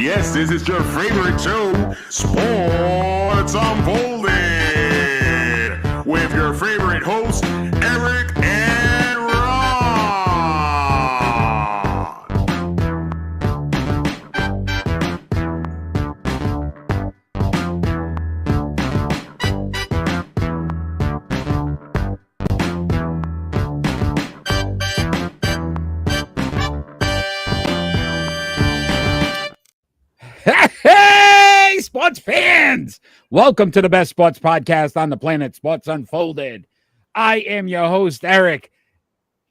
Yes, this is your favorite show, Sports Unfolded, with your favorite hosts, Eric and Ron. Hey, sports fans! Welcome to the best sports podcast on the planet, Sports Unfolded. I am your host, Eric.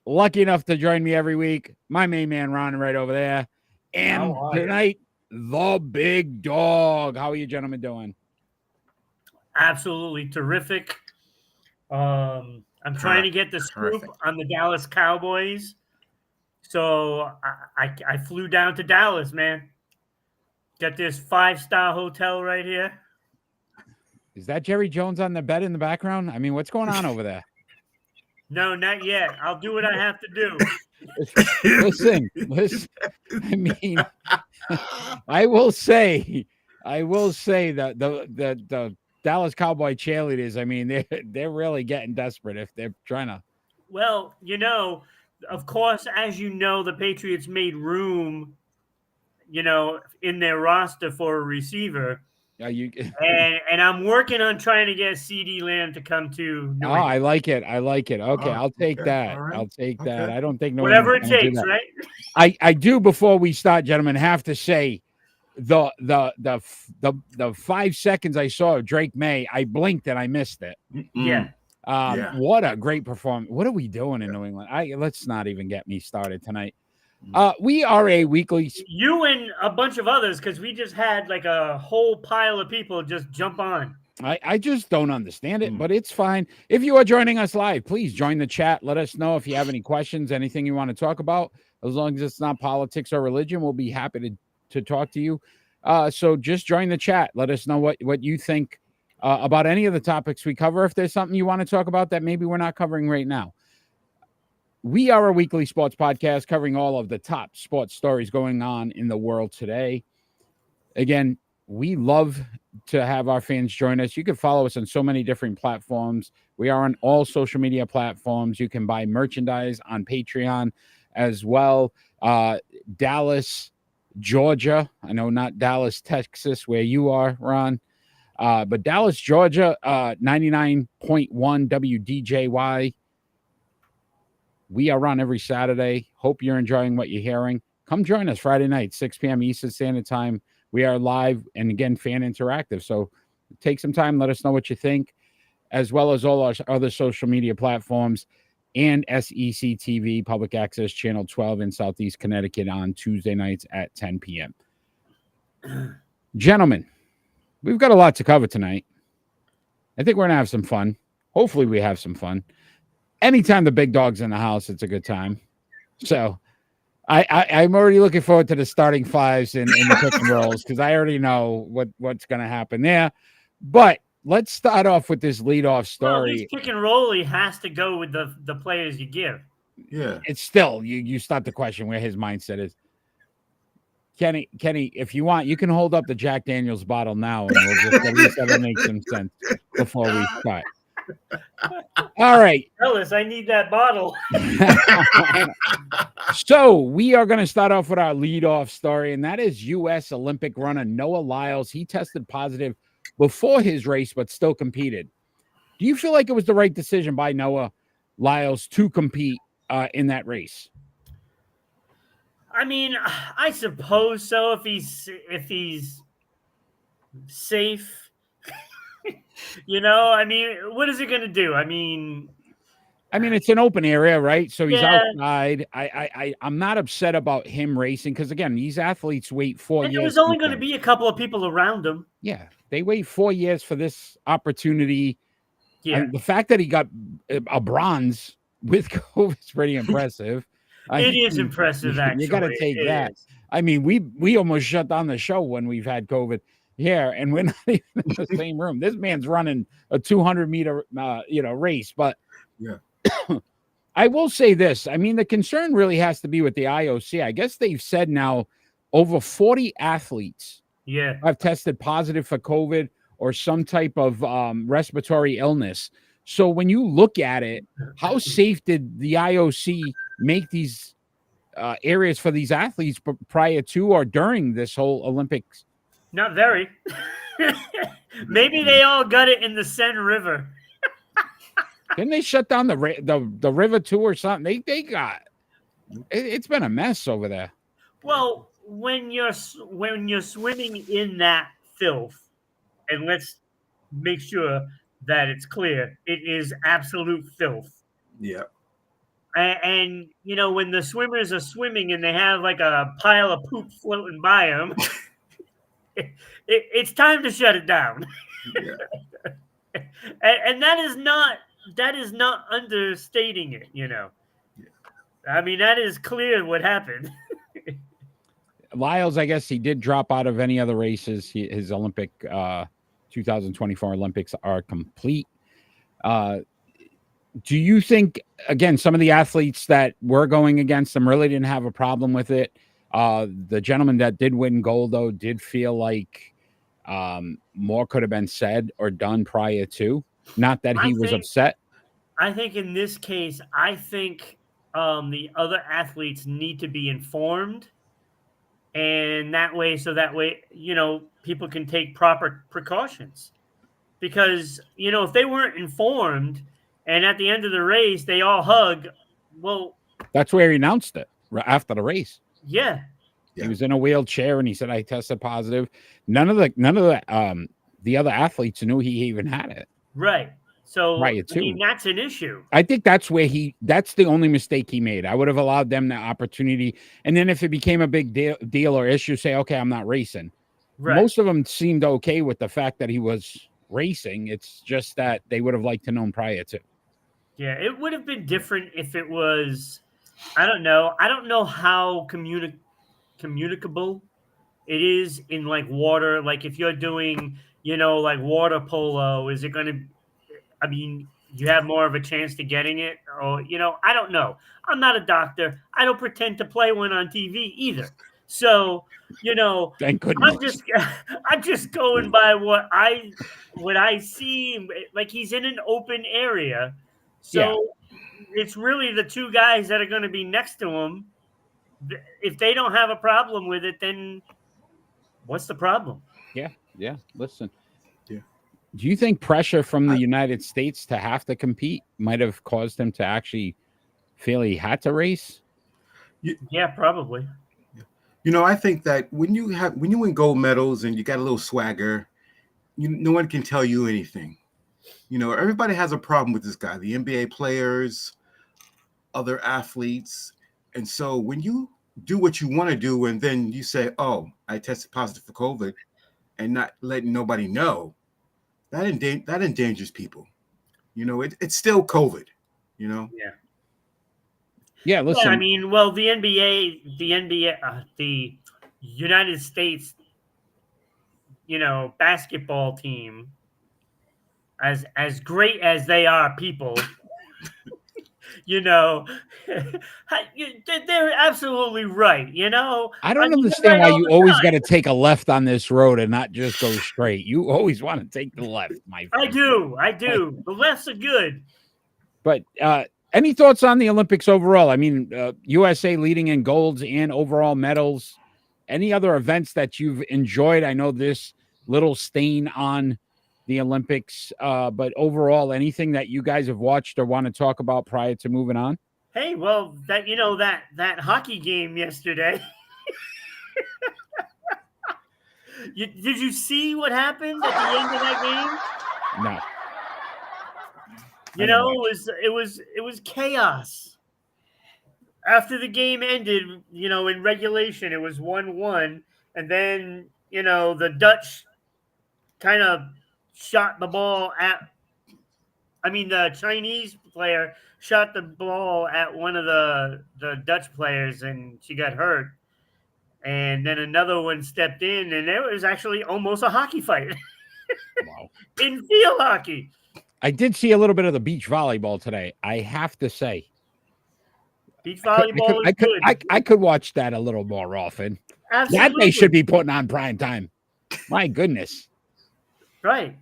Lucky enough to join me every week, my main man, Ron, right over there. And tonight, the big dog. How are you gentlemen doing? Absolutely terrific. I'm trying to get the scoop on the Dallas Cowboys. So I flew down to Dallas, man. Got this 5-star hotel right here. Is that Jerry Jones on the bed in the background? I mean, what's going on over there? No, not yet. I'll do what I have to do. Listen. I mean, I will say that the Dallas Cowboy cheerleaders, I mean, they're really getting desperate if they're trying to. Well, of course, as you know, the Patriots made room, in their roster for a receiver. And I'm working on trying to get CD Lamb to come to. I like it. Okay, I'll take that. Right. I'll take that. I don't think whatever it takes, right? I do. Before we start, gentlemen, have to say the 5 seconds I saw of Drake May, I blinked and I missed it. Yeah. What a great performance. What are we doing in New England? Let's not even get me started tonight. We are a weekly. You and a bunch of others, because we just had like a whole pile of people just jump on. I just don't understand it, but it's fine. If you are joining us live, please join the chat. Let us know if you have any questions, anything you want to talk about. As long as it's not politics or religion, we'll be happy to talk to you. So just join the chat. Let us know what you think about any of the topics we cover. If there's something you want to talk about that maybe we're not covering right now. We are a weekly sports podcast covering all of the top sports stories going on in the world today. Again, we love to have our fans join us. You can follow us on so many different platforms. We are on all social media platforms. You can buy merchandise on Patreon as well. Dallas, Georgia. I know not Dallas, Texas, where you are, Ron. But Dallas, Georgia, 99.1 WDJY. We are on every Saturday. Hope you're enjoying what you're hearing. Come join us Friday night, 6 p.m. Eastern Standard Time. We are live and, again, fan interactive. So take some time. Let us know what you think, as well as all our other social media platforms and SEC TV, Public Access Channel 12 in Southeast Connecticut on Tuesday nights at 10 p.m. Gentlemen, we've got a lot to cover tonight. I think we're going to have some fun. Hopefully we have some fun. Anytime the big dog's in the house, it's a good time. So I'm already looking forward to the starting fives in the pick and rolls, because I already know what's going to happen there. But let's start off with this leadoff story. Well, this pick and roll has to go with the players you give. Yeah. It's still, you start to question where his mindset is. Kenny, if you want, you can hold up the Jack Daniels bottle now, and we'll just at least that'll make some sense before we start. All right. Ellis, I need that bottle. So we are going to start off with our leadoff story, and that is U.S. Olympic runner Noah Lyles. He tested positive before his race, but still competed. Do you feel like it was the right decision by Noah Lyles to compete in that race? I mean, I suppose so. If he's safe. I mean, what is it going to do? I mean, it's an open area, right? So he's outside. I'm not upset about him racing, because, again, these athletes wait 4 years. There was only going to be a couple of people around him. Yeah, they wait 4 years for this opportunity. Yeah, and the fact that he got a bronze with COVID is pretty impressive. It is impressive, actually. You got to take that. I mean, we almost shut down the show when we've had COVID. here, and we're not even in the same room. This man's running a 200-meter, race. But yeah, I will say this. I mean, the concern really has to be with the IOC. I guess they've said now over 40 athletes Yeah. have tested positive for COVID or some type of respiratory illness. So when you look at it, how safe did the IOC make these areas for these athletes prior to or during this whole Olympics? Not very. Maybe they all got it in the Seine River. Didn't they shut down the river too or something? They got it's been a mess over there. Well, when you're swimming in that filth, and let's make sure that it's clear, it is absolute filth. Yeah. And you know, when the swimmers are swimming and they have like a pile of poop floating by them, it's time to shut it down. Yeah. and that is not understating it, you know. I mean, that is clear what happened. Lyles, I guess he did drop out of any other races. His Olympic 2024 Olympics are complete. Do you think, again, some of the athletes that were going against him really didn't have a problem with it? The gentleman that did win gold, though, did feel like more could have been said or done prior to. Not that he was upset. I think in this case, I think the other athletes need to be informed. And that way, you know, people can take proper precautions. Because, you know, if they weren't informed and at the end of the race, they all hug, well. That's where he announced it after the race. Yeah. He was in a wheelchair and he said, I tested positive. None of the other athletes knew he even had it. Right. So, I mean, that's an issue. I think that's that's the only mistake he made. I would have allowed them the opportunity. And then if it became a big deal or issue, say, okay, I'm not racing. Right. Most of them seemed okay with the fact that he was racing. It's just that they would have liked to know prior to. Yeah, it would have been different if it was, I don't know. I don't know how communicable it is in like water. Like if you're doing, you know, like water polo, is it going to, I mean, you have more of a chance to getting it, or, you know, I don't know. I'm not a doctor. I don't pretend to play one on TV either. So, you know, thank goodness. I'm just going by what I see. Like he's in an open area. So it's really the two guys that are going to be next to him. If they don't have a problem with it, then what's the problem? Yeah. Listen. Yeah. Do you think pressure from the United States to have to compete might have caused him to actually feel he had to race? Yeah, probably. You know, I think that when you win gold medals and you got a little swagger, no one can tell you anything. You know, everybody has a problem with this guy, the NBA players, other athletes. And so when you do what you want to do and then you say, oh, I tested positive for COVID and not letting nobody know, that endangers people. You know, it's still COVID, you know? Yeah. Yeah, listen. Yeah, I mean, well, the United States, you know, basketball team, as great as they are, people, you know, they're absolutely right. You know, I don't understand why you always got to take a left on this road and not just go straight. You always want to take the left, my friend. I do. The lefts are good. But any thoughts on the Olympics overall? I mean, USA leading in golds and overall medals. Any other events that you've enjoyed? I know this little stain on the Olympics, but overall, anything that you guys have watched or want to talk about prior to moving on? Hey, well, that hockey game yesterday. Did you see what happened at the end of that game? No. You know, it was chaos. After the game ended, you know, in regulation, it was 1-1, and then, you know, the Dutch kind of shot the ball the Chinese player shot the ball at one of the Dutch players, and she got hurt. And then another one stepped in, and it was actually almost a hockey fight. Wow. In field hockey. I did see a little bit of the beach volleyball today. I have to say, beach volleyball is good. I could watch that a little more often. Absolutely. That they should be putting on prime time. My goodness. Right.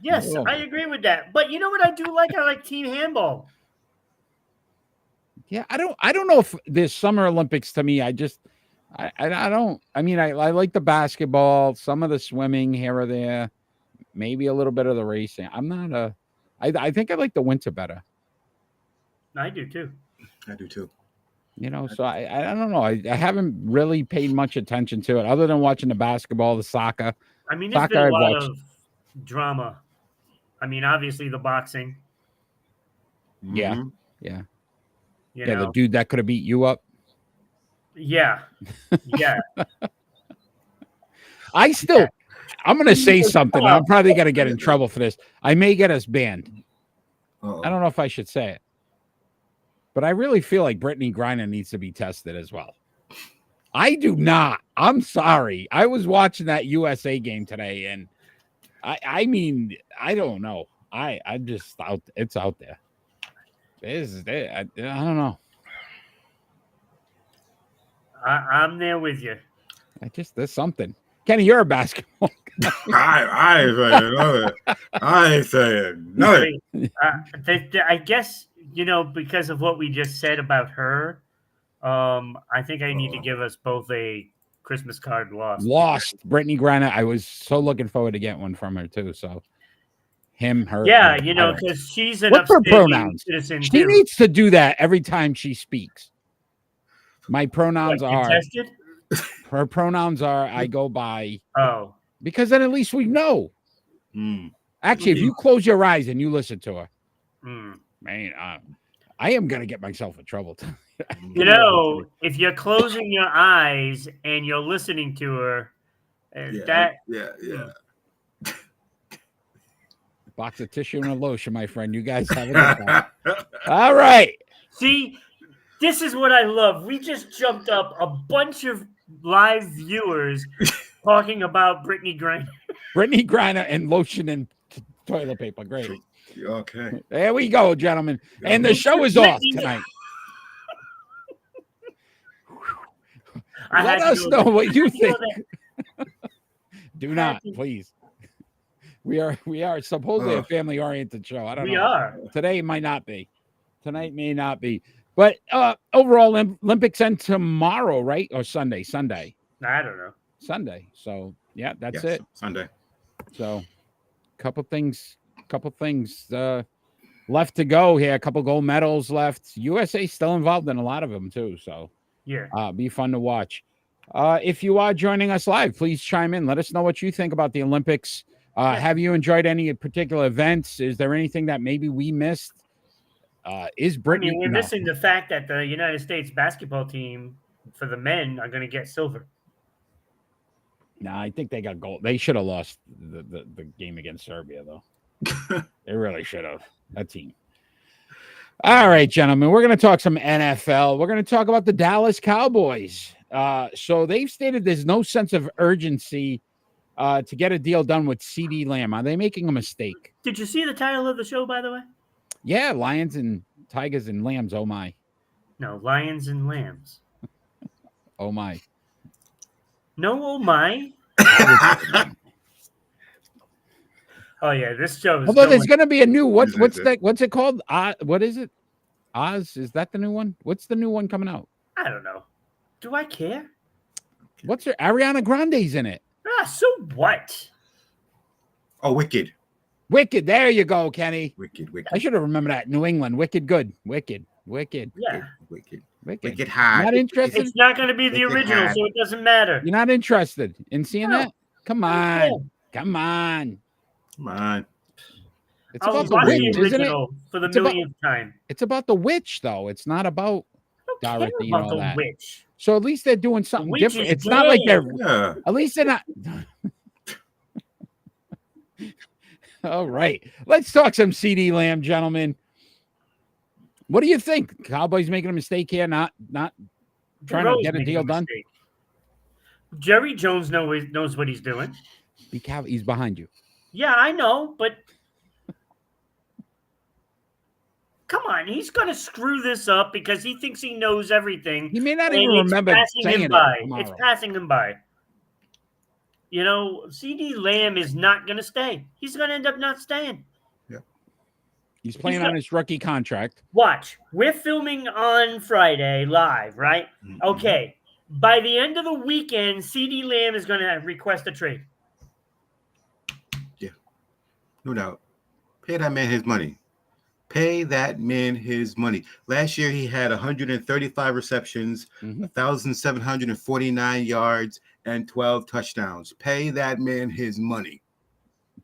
Yes, I agree with that. But you know what I do like? I like team handball. Yeah, I don't know if this Summer Olympics to me, I don't. I mean, I like the basketball, some of the swimming here or there, maybe a little bit of the racing. I'm not a. I think I like the winter better. I do too. I do too. You know, so I don't know. I haven't really paid much attention to it other than watching the basketball, the soccer. I mean, there's been a lot of drama. I mean, obviously the boxing. Yeah, Mm-hmm. yeah. You know. The dude that could have beat you up. Yeah, yeah. I'm going to say something. I'm probably going to get in trouble for this. I may get us banned. Uh-oh. I don't know if I should say it. But I really feel like Brittany Griner needs to be tested as well. I do not. I'm sorry. I was watching that USA game today, and I mean, I don't know. I'm just out. It's out there. I don't know. I'm there with you. There's something. Kenny, you're a basketball guy. I ain't saying nothing. I guess, because of what we just said about her, I think I need to give us both a Christmas card lost. Brittany Griner. I was so looking forward to getting one from her too. So her. Yeah, because she's an what's her pronouns? Citizen she needs to do that every time she speaks. My pronouns are contested? Her pronouns are I go by. Oh. Because then at least we know. Actually, if you close your eyes and you listen to her, man, I am going to get myself in trouble. If you're closing your eyes and you're listening to her, box of tissue and a lotion, my friend. You guys have it. All right. See, this is what I love. We just jumped up a bunch of live viewers talking about Brittany Griner. Brittany Griner and lotion and toilet paper. Great. Okay. There we go, gentlemen. And the show is off tonight. Let us know what you think. Do not, please. We are supposedly a family-oriented show. I don't know. We are. Today might not be. Tonight may not be. But overall, Olympics end tomorrow, right? Or Sunday? Sunday. I don't know. Sunday. So, yeah, that's it. Sunday. So, couple things left to go here. A couple gold medals left. USA still involved in a lot of them, too. So, yeah, be fun to watch. If you are joining us live, please chime in. Let us know what you think about the Olympics. Have you enjoyed any particular events? Is there anything that maybe we missed? Is Brittany? We're missing the fact that the United States basketball team for the men are going to get silver. No, I think they got gold. They should have lost the game against Serbia, though. They really should have. That team. All right, gentlemen, we're going to talk some NFL. We're going to talk about the Dallas Cowboys. So they've stated there's no sense of urgency to get a deal done with CeeDee Lamb. Are they making a mistake? Did you see the title of the show, by the way? Yeah, Lions and Tigers and Lambs. Oh, my. No, Lions and Lambs. Oh, my. No, oh, my. Oh, yeah, this show is although there's going to be a new, what's it called? What is it? Oz? Is that the new one? What's the new one coming out? I don't know. Do I care? What's her? Ariana Grande's in it. So what? Oh, Wicked. Wicked. There you go, Kenny. Wicked. I should have remembered that. New England. Wicked good. Wicked. Yeah. Wicked high. Not interested? It's not going to be the original, so it doesn't matter. You're not interested in seeing that? Come on. Come on. It's about the witch, isn't it? For the millionth time. It's about the witch, though. It's not about Dorothy and all that. Witch. So at least they're doing something different. It's not like they're. Yeah. At least they're not. All right. Let's talk some CeeDee Lamb, gentlemen. What do you think? Cowboys making a mistake here, not trying to get a deal done? Jerry Jones knows what he's doing. He's behind you. Yeah, I know, but come on, he's going to screw this up because he thinks he knows everything. He may not even remember saying it tomorrow. It's passing him by. You know, CD Lamb is not going to stay. He's going to end up not staying. Yeah. He's playing on his rookie contract. Watch. We're filming on Friday live, right? Mm-hmm. Okay. By the end of the weekend, CD Lamb is going to request a trade. Yeah. No doubt. Pay that man his money. Pay that man his money. Last year, he had 135 receptions, 1,749 yards, and 12 touchdowns. Pay that man his money.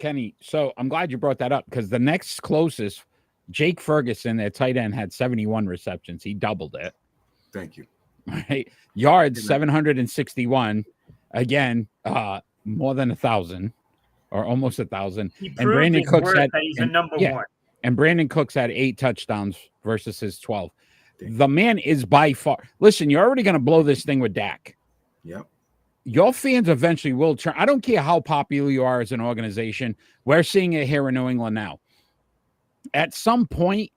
Kenny, so I'm glad you brought that up because the next closest, Jake Ferguson, at tight end, had 71 receptions. He doubled it. Thank you. Right. Yards, 761. Again, more than 1,000 or almost 1,000. And Brandon Cooks had he's a number one. And Brandon Cooks had 8 touchdowns versus his 12. The man is by far. Listen, you're already going to blow this thing with Dak. Yep. Your fans eventually will turn. I don't care how popular you are as an organization. We're seeing it here in New England now. At some point,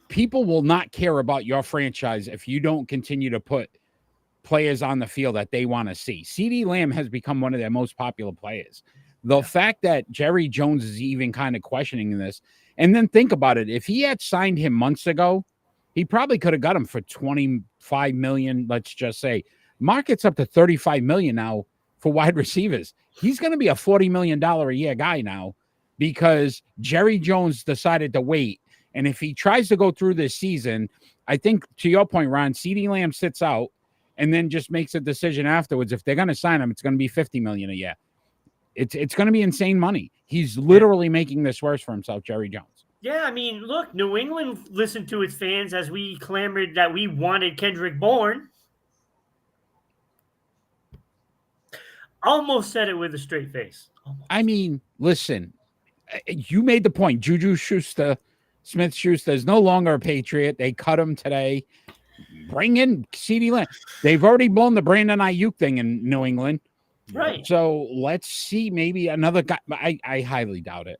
people will not care about your franchise if you don't continue to put players on the field that they want to see. CD Lamb has become one of their most popular players. The fact that Jerry Jones is even kind of questioning this, and then think about it. If he had signed him months ago, he probably could have got him for $25 million, let's just say. Market's up to $35 million now for wide receivers. He's going to be a $40 million a year guy now because Jerry Jones decided to wait. And if he tries to go through this season, I think, to your point, Ron, CD Lamb sits out and then just makes a decision afterwards. If they're going to sign him, it's going to be $50 million a year. It's going to be insane money. He's literally making this worse for himself, Jerry Jones. Yeah, I mean, look, New England listened to its fans as we clamored that we wanted Kendrick Bourne. Almost said it with a straight face. Almost. I mean, listen, you made the point. Juju Smith-Schuster is no longer a Patriot. They cut him today. Bring in CeeDee Lamb. They've already blown the Brandon Ayuk thing in New England. Right. So let's see maybe another guy. I highly doubt it.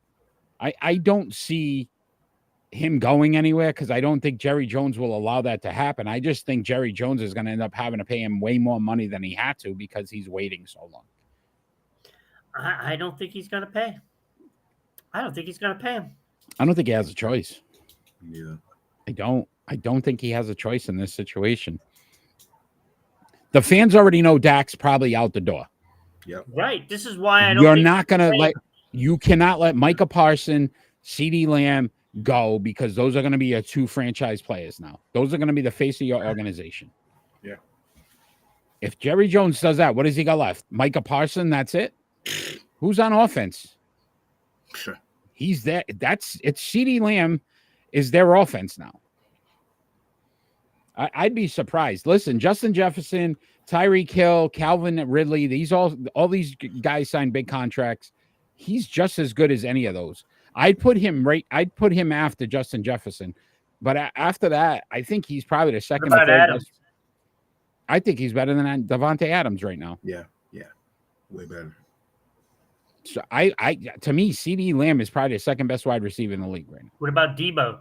I don't see him going anywhere because I don't think Jerry Jones will allow that to happen. I just think Jerry Jones is going to end up having to pay him way more money than he had to because he's waiting so long. I don't think he's going to pay. I don't think he's going to pay him. I don't think he has a choice. Yeah. I don't think he has a choice in this situation. The fans already know Dak's probably out the door. Yep. Right. This is why I don't. You're not going to let. You cannot let Micah Parsons, CeeDee Lamb go because those are going to be your 2 franchise players now. Those are going to be the face of your organization. Yeah. If Jerry Jones does that, what does he got left? Micah Parsons. That's it. Who's on offense? Sure. He's there. It's CeeDee Lamb is their offense now. I'd be surprised. Listen, Justin Jefferson, Tyreek Hill, Calvin Ridley, all these guys signed big contracts. He's just as good as any of those. I'd put him after Justin Jefferson. But after that, I think he's probably the second or third Adams? best. I think he's better than Davante Adams right now. Yeah. Way better. So to me, CeeDee Lamb is probably the second best wide receiver in the league right now. What about Debo?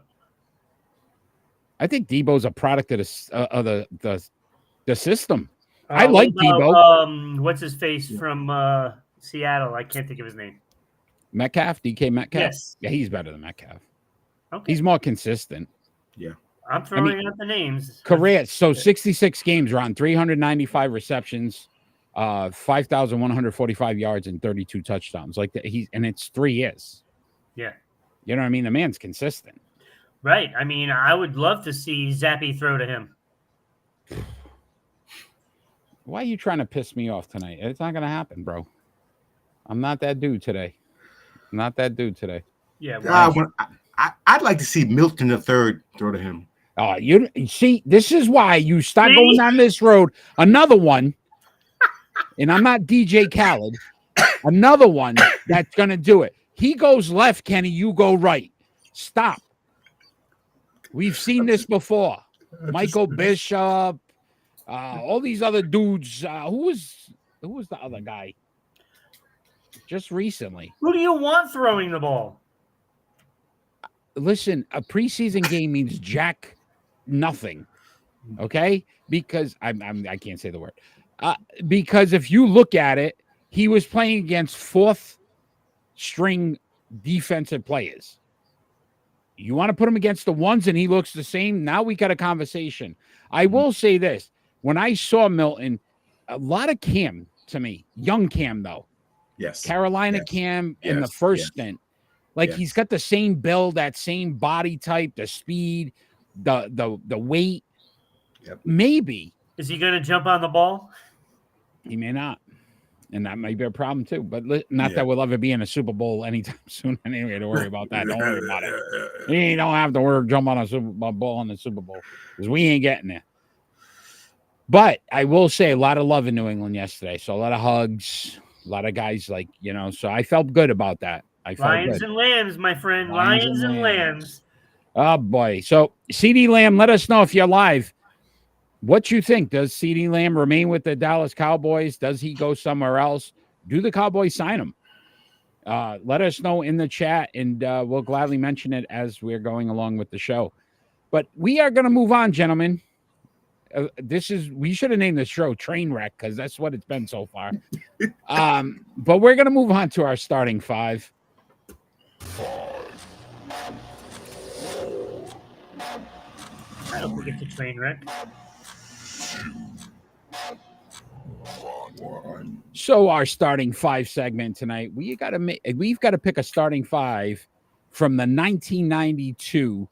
I think Debo's a product of the system. I like Debo. What's his face from Seattle? I can't think of his name. Metcalf, DK Metcalf. Yes. Yeah, he's better than Metcalf. Okay. He's more consistent. Yeah. I'm throwing out the names. Career. So 66 games, Ron, 395 receptions, 5,145 yards, and 32 touchdowns. Like that, and it's 3 years. Yeah. You know what I mean? The man's consistent. Right. I mean, I would love to see Zappy throw to him. Why are you trying to piss me off tonight? It's not going to happen, bro. I'm not that dude today. Yeah. I'd like to see Milton the third throw to him. Oh, you see, this is why you start going down this road. Another one, and I'm not DJ Khaled. Another one that's going to do it. He goes left, Kenny. You go right. Stop. We've seen this before. Michael Bishop, all these other dudes. Who was the other guy? Just recently. Who do you want throwing the ball? listen, a preseason game means jack nothing. Okay, because I can't say the word. Because if you look at it, he was playing against fourth string defensive players. You want to put him against the ones and he looks the same. Now we got a conversation. I will say this. When I saw Milton, a lot of Cam to me, young Cam though. Yes. Carolina Cam in the first stint. Like he's got the same build, that same body type, the speed, the weight. Yep. Maybe. Is he going to jump on the ball? He may not. And that might be a problem too. But not that we'll ever be in a Super Bowl anytime soon anyway to worry about that. Don't worry about it. We don't have to jump on a Super Bowl in the Super Bowl because we ain't getting there. But I will say a lot of love in New England yesterday. So a lot of hugs, a lot of guys so I felt good about that. Lions and Lambs, my friend. Lions and Lambs. Oh, boy. So CD Lamb, let us know if you're live. What you think? Does CD Lamb remain with the Dallas Cowboys? Does he go somewhere else? Do the Cowboys sign him? Let us know in the chat, and we'll gladly mention it as we're going along with the show. But we are going to move on, gentlemen. We should have named the show Trainwreck because that's what it's been so far. But we're going to move on to our starting five. I don't think it's a train wreck. So our starting five segment tonight, we've got to pick a starting five from the 1992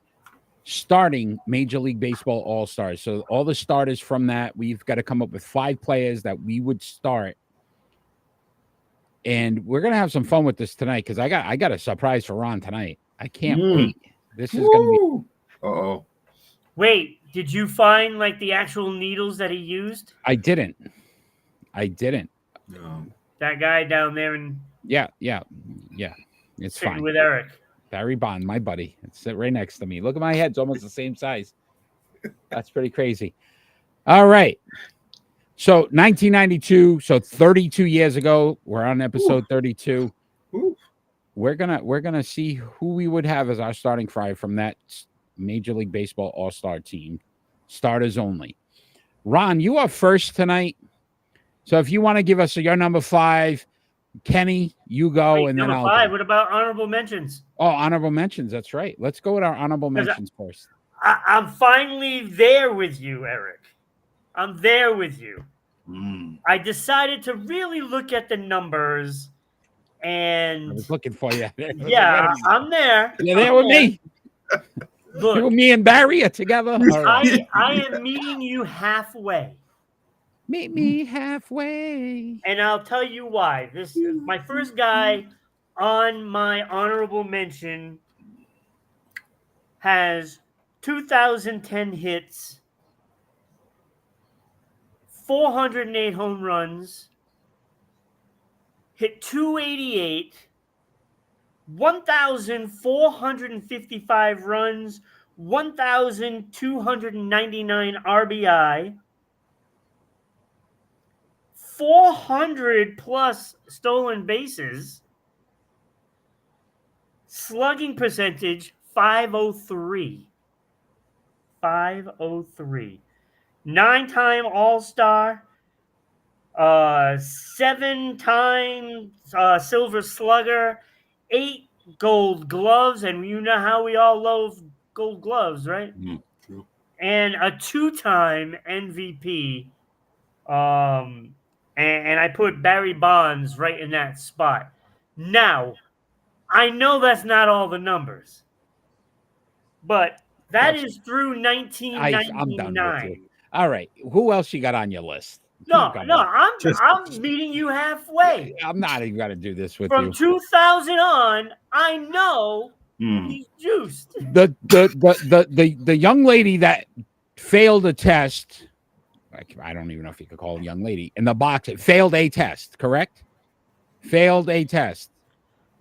starting Major League Baseball All-Stars. So all the starters from that, we've got to come up with 5 players that we would start. And we're gonna have some fun with this tonight because I got a surprise for Ron tonight. I can't wait. This is gonna be. Uh-oh. Wait, did you find the actual needles that he used? I didn't. No. That guy down there in Yeah. It's fine. with Eric. Barry Bond, my buddy. It's sit right next to me. Look at my head; it's almost the same size. That's pretty crazy. All right. So 1992, so 32 years ago, we're on episode 32. We're gonna see who we would have as our starting five from that Major League Baseball All-Star team, starters only. Ron, you are first tonight, so if you want to give us your number 5, Kenny, you go. Wait, and number then 5. What about honorable mentions? Oh, honorable mentions. That's right. Let's go with our honorable mentions first. I'm finally there with you, Eric. I'm there with you. I decided to really look at the numbers, and I was looking for you. Yeah, I'm there. You're there with me. Look, me and Barry are together. I am meeting you halfway. Meet me halfway. And I'll tell you why. This is my first guy on my honorable mention has 2010 hits, 408 home runs, hit 288, 1,455 runs, 1,299 RBI, 400 plus stolen bases, slugging percentage 503. 503. 9-time All-Star, 7-time Silver Slugger, 8 Gold Gloves, and you know how we all love Gold Gloves, right? True. And a 2-time MVP. And I put Barry Bonds right in that spot. Now, I know that's not all the numbers, but that is through 1999. I'm done with you. All right. Who else you got on your list? No, I'm meeting you halfway. I'm not even going to do this with you. From 2000 on, I know he's juiced. The young lady that failed a test, I don't even know if you could call it a young lady, in the box, it failed a test, correct? Failed a test.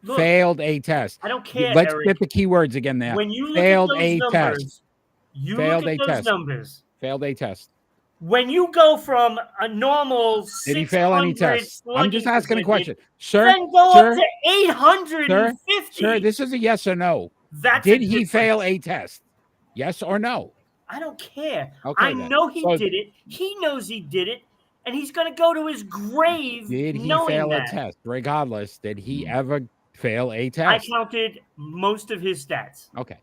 Look, failed a test. I don't care. Let's Eric. get the keywords again there. When you look failed at those a numbers, test. You failed look at those test. numbers. Failed a test. When you go from a normal, did he fail any tests? I'm just asking a question, sir. Then go sir, up to 850. Sir, this is a yes or no. Did he fail a test? Yes or no? I don't care. Okay, I know he did it. He knows he did it, and he's going to go to his grave. Did he fail a test? Regardless, did he ever fail a test? I counted most of his stats. Okay.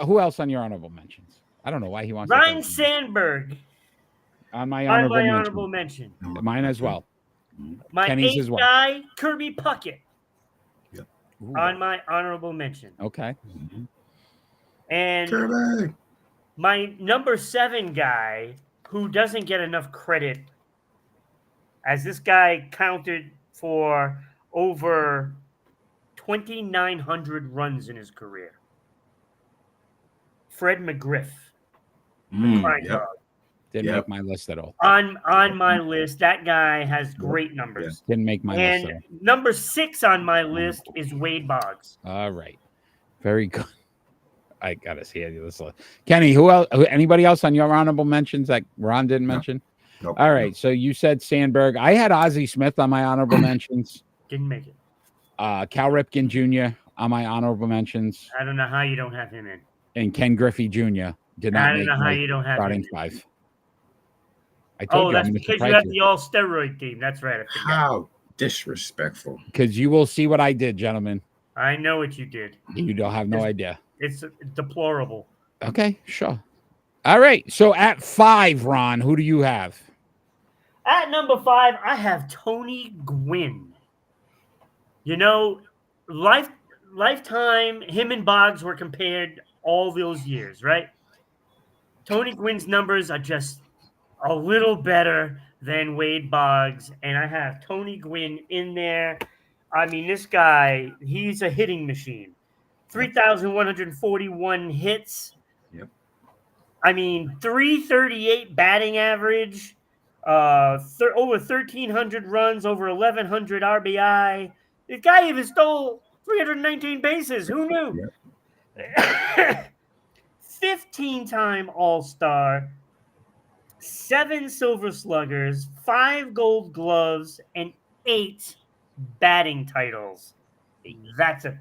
Who else on your honorable mentions? I don't know why he wants Ryan Sandberg. On my honorable mention. Mine as well. My Kenny's eighth as well. guy, Kirby Puckett. Yep. On my honorable mention. Okay. And Kirby. My number 7 guy, who doesn't get enough credit, as this guy counted for over 2,900 runs in his career. Fred McGriff. Yep. Didn't make my list at all. On my list, that guy has great numbers. Didn't make my list at all. And number 6 on my list is Wade Boggs. All right. Very good. I gotta see this list. Kenny, who else? Anybody else on your honorable mentions that Ron didn't mention? Nope. All right. So you said Sandberg. I had Ozzie Smith on my honorable mentions. Didn't make it. Cal Ripken Jr. on my honorable mentions. I don't know how you don't have him in. And Ken Griffey Jr. did not. I don't know how you don't have starting him. 5. I told you. That's because you have the all-steroid team. That's right. How disrespectful. Because you will see what I did, gentlemen. I know what you did. You don't have no idea. It's deplorable. Okay, sure. All right. So at 5, Ron, who do you have? At number 5, I have Tony Gwynn. You know, lifetime, him and Boggs were compared all those years, right? Tony Gwynn's numbers are just a little better than Wade Boggs, and I have Tony Gwynn in there. I mean, this guy, he's a hitting machine. 3,141 hits. Yep. I mean, 338 batting average, over 1,300 runs, over 1,100 RBI. This guy even stole 319 bases. Who knew? Yep. 15-time All-Star, 7 Silver Sluggers, 5 Gold Gloves, and 8 batting titles. That's a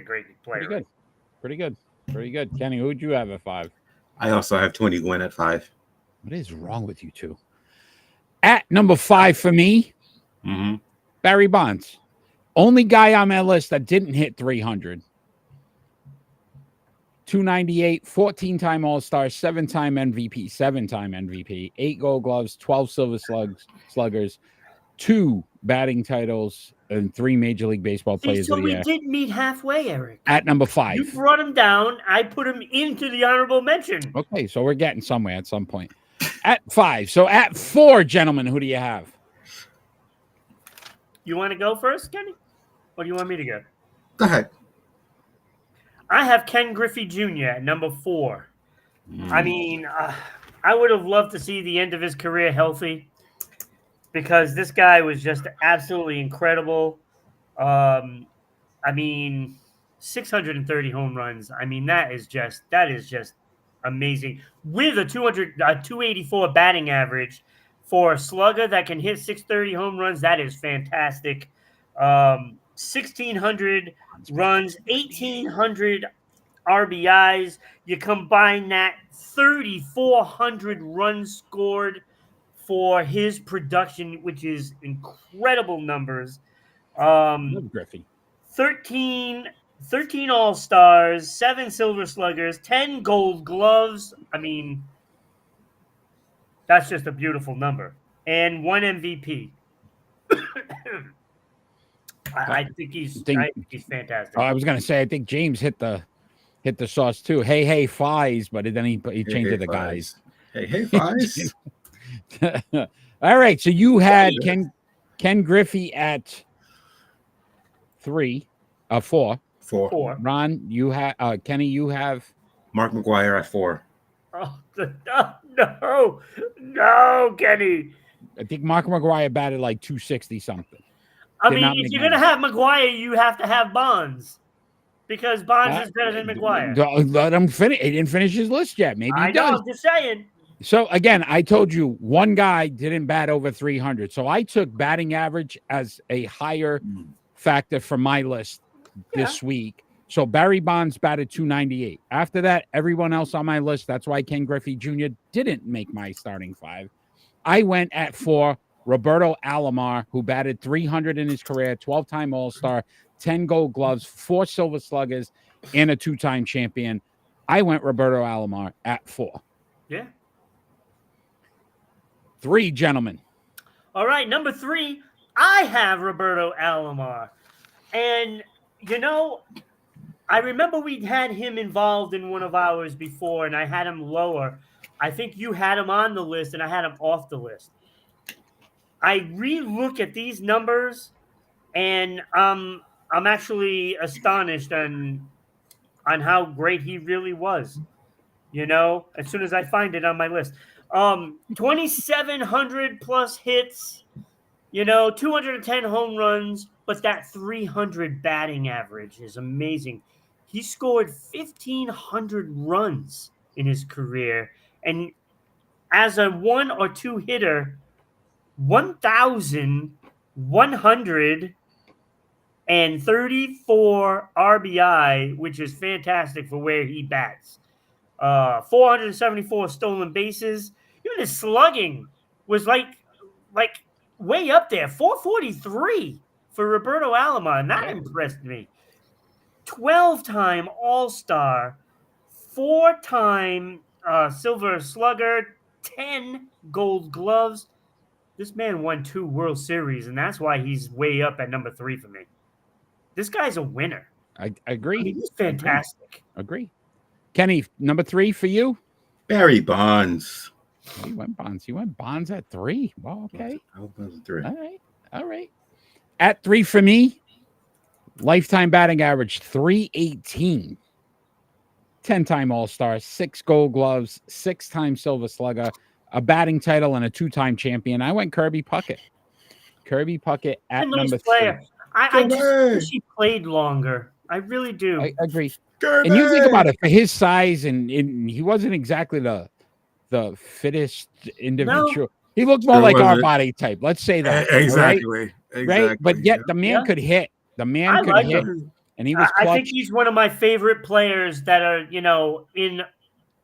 great player. Pretty good. Kenny, who'd you have at 5? I also have Tony Gwynn at 5. What is wrong with you two? At number 5 for me, Barry Bonds. Only guy on my list that didn't hit 300. 298, 14-time All-Star, 7-time MVP, 8 Gold Gloves, 12 Silver Sluggers, 2 batting titles, and 3 Major League Baseball players of the year. So we did meet halfway, Eric. At number 5. You brought him down. I put him into the honorable mention. Okay, so we're getting somewhere at some point. At 5. So at 4, gentlemen, who do you have? You want to go first, Kenny? Or do you want me to go? Go ahead. I have Ken Griffey Jr. at number 4. I mean, I would have loved to see the end of his career healthy because this guy was just absolutely incredible. I mean, 630 home runs. I mean, that is just amazing. With a 284 batting average for a slugger that can hit 630 home runs, that is fantastic. 1,600 runs, 1,800 RBIs. You combine that 3,400 runs scored for his production, which is incredible numbers. Griffey. 13 All-Stars, 7 Silver Sluggers, 10 Gold Gloves. I mean, that's just a beautiful number. And 1 MVP. I think he's fantastic. I was going to say, I think James hit the sauce too. Hey, Fies, but then he changed it to guys. Hey, Fies. All right, so you had Ken Griffey at 4. 4. Ron, you have Kenny. You have Mark McGwire at 4. Oh no, Kenny. I think Mark McGwire batted like 260 something. I mean, if you're going to have McGwire, you have to have Bonds because Bonds is better than McGwire. Let him finish. He didn't finish his list yet. Maybe he does. I'm just saying. So, again, I told you one guy didn't bat over 300. So I took batting average as a higher factor for my list this week. So Barry Bonds batted 298. After that, everyone else on my list, that's why Ken Griffey Jr. didn't make my starting 5. I went at 4, Roberto Alomar, who batted 300 in his career, 12-time All-Star, 10 Gold Gloves, 4 Silver Sluggers, and a 2-time champion. I went Roberto Alomar at 4. Yeah. 3, gentlemen. All right, number 3, I have Roberto Alomar. And, I remember we had him involved in one of ours before, and I had him lower. I think you had him on the list, and I had him off the list. I re-look at these numbers, and I'm actually astonished on how great he really was. As soon as I find it on my list, 2,700 plus hits, 210 home runs, but that 300 batting average is amazing. He scored 1,500 runs in his career, and as a 1 or 2 hitter, 1,134 RBI, which is fantastic for where he bats. 474 stolen bases. Even his slugging was like way up there. 443 for Roberto Alomar, and that impressed me. 12-time All-Star, 4-time Silver Slugger, 10 Gold Gloves. This man won 2 World Series, and that's why he's way up at number 3 for me. This guy's a winner. I agree. I mean, he's fantastic. Agree. Kenny, number 3 for you? Barry Bonds. He went Bonds. He went Bonds at 3. Well, okay. I was 3. All right. At 3 for me, lifetime batting average 318. 10-time All-Star, 6 Gold Gloves, 6-time Silver Slugger, a batting title, and a 2-time champion. I went Kirby Puckett. Kirby Puckett at number 3. I just wish he played longer. I really do. I agree. Kirby. And you think about it, for his size, and he wasn't exactly the fittest individual. No. He looked more like our body type. Let's say that. Exactly. Right? But yet the man could hit. The man could hit. And he was clutch. I think he's one of my favorite players that are, in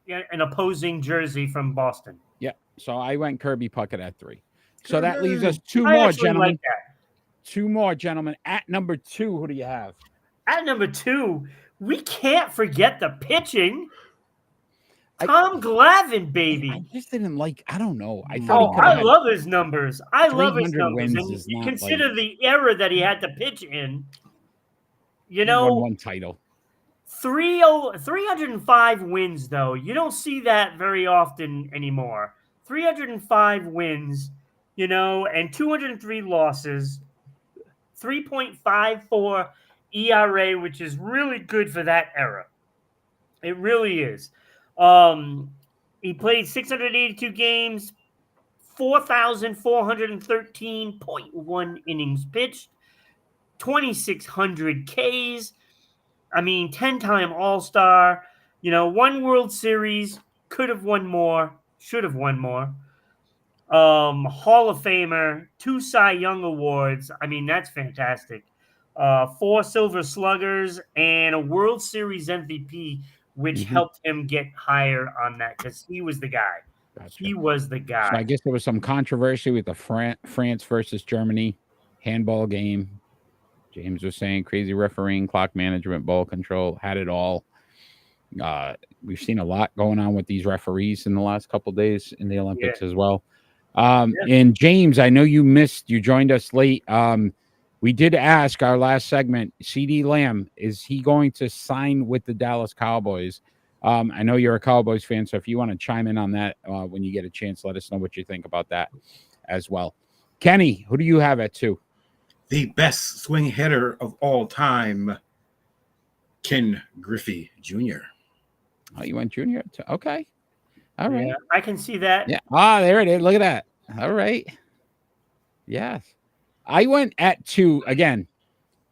an opposing jersey from Boston. Yeah. So I went Kirby Puckett at 3. So that leaves us 2 more, gentlemen. Like that. 2 more, gentlemen. At number 2, who do you have? At number 2, we can't forget the pitching. Tom Glavine, baby. I just didn't like. I don't know. I love his numbers. I love his numbers. And you consider the era that he had to pitch in. He won 1 title. 305 wins, though. You don't see that very often anymore. 305 wins, and 203 losses. 3.54 ERA, which is really good for that era. It really is. He played 682 games, 4,413.1 innings pitched, 2,600 Ks. I mean, 10-time All-Star, 1 World Series, could have won more, should have won more. Hall of Famer, 2 Cy Young Awards. I mean, that's fantastic. 4 Silver Sluggers and a World Series MVP, which helped him get higher on that because he was the guy. Gotcha. He was the guy. So I guess there was some controversy with the France versus Germany handball game. James was saying crazy refereeing, clock management, ball control, had it all. We've seen a lot going on with these referees in the last couple of days in the Olympics as well. And James, I know you joined us late. We did ask our last segment, CD Lamb, is he going to sign with the Dallas Cowboys? I know you're a Cowboys fan, so if you want to chime in on that when you get a chance, let us know what you think about that as well. Kenny, who do you have at 2? The best swing hitter of all time, Ken Griffey Jr. Oh, you went Junior? Okay. All right. Yeah, I can see that. Yeah. There it is. Look at that. All right. Yes. I went at 2 again.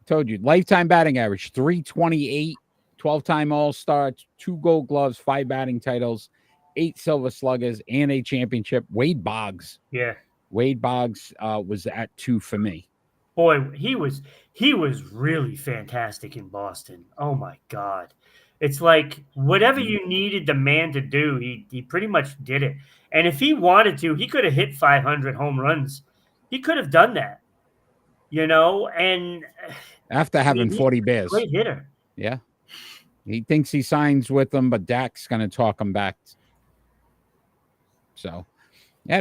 Told you, lifetime batting average 328, 12-time All-Star, 2 Gold Gloves, 5 batting titles, 8 Silver Sluggers, and a championship. Wade Boggs. Yeah. Wade Boggs was at 2 for me. Boy, he was really fantastic in Boston. Oh my God. It's like whatever you needed the man to do, he pretty much did it. And if he wanted to, he could have hit 500 home runs. He could have done that, and after having 40 bears. Great hitter. Yeah. He thinks he signs with them, but Dak's going to talk him back. So, yeah,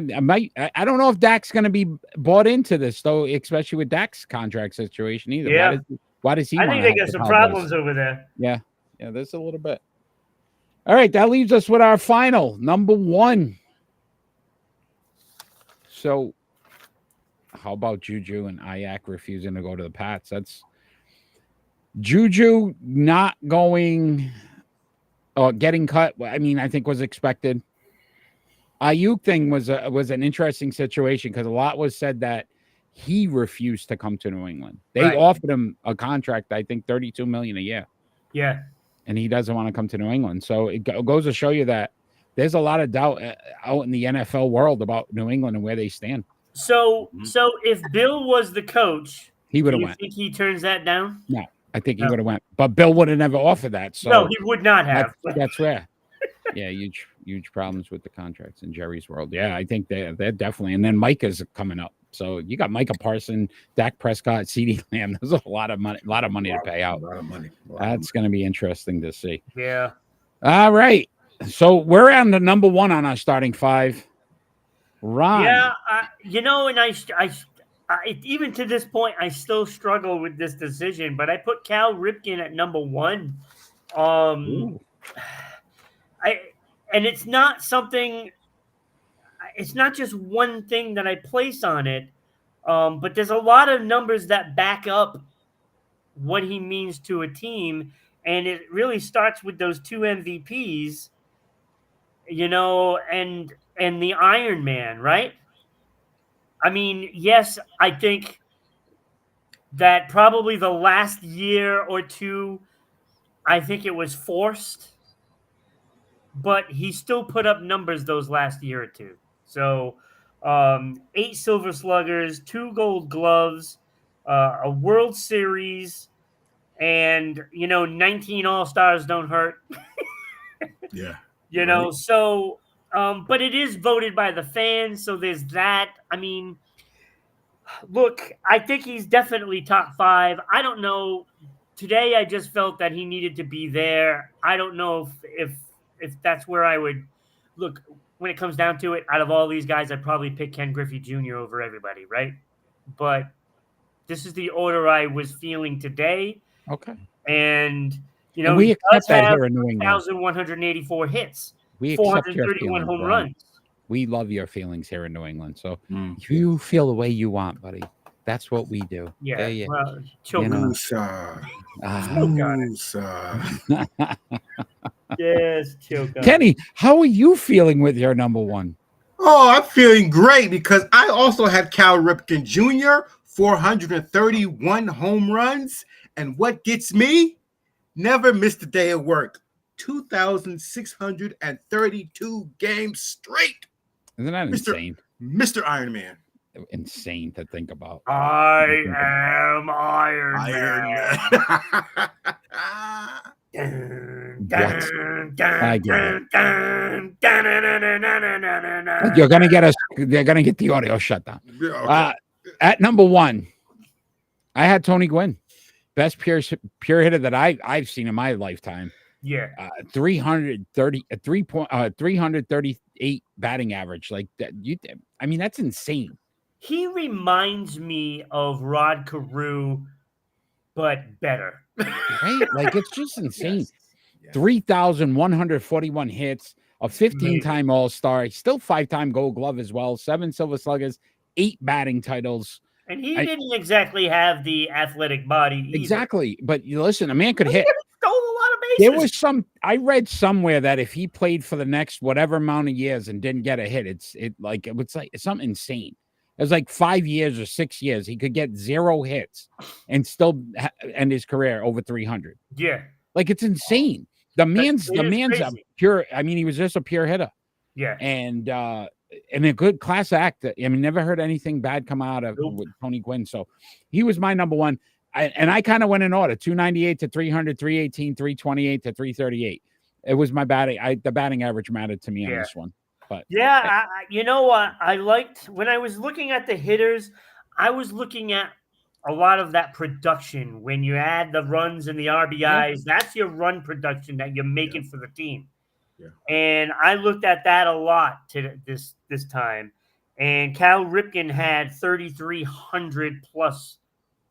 I don't know if Dak's going to be bought into this, though, especially with Dak's contract situation either. Yeah. Why does he I think they got some problems over there. Yeah. Yeah, there's a little bit. All right, that leaves us with our final, number 1. So, how about Juju and Ayak refusing to go to the Pats? That's Juju not going or getting cut. I mean, I think was expected. Ayuk thing was an interesting situation because a lot was said that he refused to come to New England. They offered him a contract, I think $32 million a year. Yeah. And he doesn't want to come to New England. So it goes to show you that there's a lot of doubt out in the NFL world about New England and where they stand. So if Bill was the coach, he would have went. Think he turns that down? No, I think he would have went. But Bill would have never offered that. So no, he would not have. That's rare. Yeah, huge problems with the contracts in Jerry's world. Yeah, I think they're definitely. And then Micah's coming up. So you got Micah Parsons, Dak Prescott, CeeDee Lamb. There's a lot of money to pay out. A lot of money. That's going to be interesting to see. Yeah. All right. So we're on the number 1 on our starting 5. Ron. Yeah, and I even to this point, I still struggle with this decision, but I put Cal Ripken at number 1. And it's not something. It's not just one thing that I place on it, but there's a lot of numbers that back up what he means to a team, and it really starts with those 2 MVPs, and the Iron Man, right? I mean, yes, I think that probably the last year or two, I think it was forced, but he still put up numbers those last year or two. So 8 Silver Sluggers, 2 Gold Gloves, a World Series, and, 19 All-Stars don't hurt. Yeah. So, but it is voted by the fans, so there's that. I mean, look, I think he's definitely top 5. I don't know. Today, I just felt that he needed to be there. I don't know if that's where I would look. When it comes down to it, out of all these guys, I'd probably pick Ken Griffey Jr. over everybody, right? But this is the order I was feeling today. Okay. And, and we accept that here in New England. 1,184 hits. We 431 home runs. We love your feelings here in New England. So you feel the way you want, buddy. That's what we do. Yeah. Well, yes, choke. Kenny, how are you feeling with your number 1? Oh, I'm feeling great because I also had Cal Ripken Jr., 431 home runs. And what gets me? Never missed a day of work. 2,632 games straight. Isn't that insane? Mr. Iron Man. Insane to think about. I am Iron Man. I get it. You're gonna get us. They're gonna get the audio shut down. Okay. At number 1, I had Tony Gwynn, best pure hitter that I've seen in my lifetime. Yeah, 338 batting average. Like that, I mean, that's insane. He reminds me of Rod Carew, but better. Right? Like it's just insane. Yes. 3,141 hits, a 15-time All-Star, still 5-time Gold Glove as well, 7 Silver Sluggers, 8 batting titles. And he didn't exactly have the athletic body either. Exactly. But you listen, a man could hit. Stole a lot of bases. There was I read somewhere that if he played for the next whatever amount of years and didn't get a hit, it's something insane. It was like 5 years or 6 years. He could get 0 hits and still end his career over 300. Yeah. Like it's insane. The man's a pure, I mean, he was just a pure hitter. Yeah. And and a good class act. I mean, never heard anything bad come out of with Tony Gwynn. So he was my number one. I kind of went in order: 298 to 300, 318, 328 to 338. It was my batting. The batting average mattered to me on this one. But yeah, you know what? I liked when I was looking at the hitters. I was looking at a lot of that production. When you add the runs and the RBIs, that's your run production that you're making for the team. Yeah. And I looked at that a lot to this time. And Cal Ripken had 3,300 plus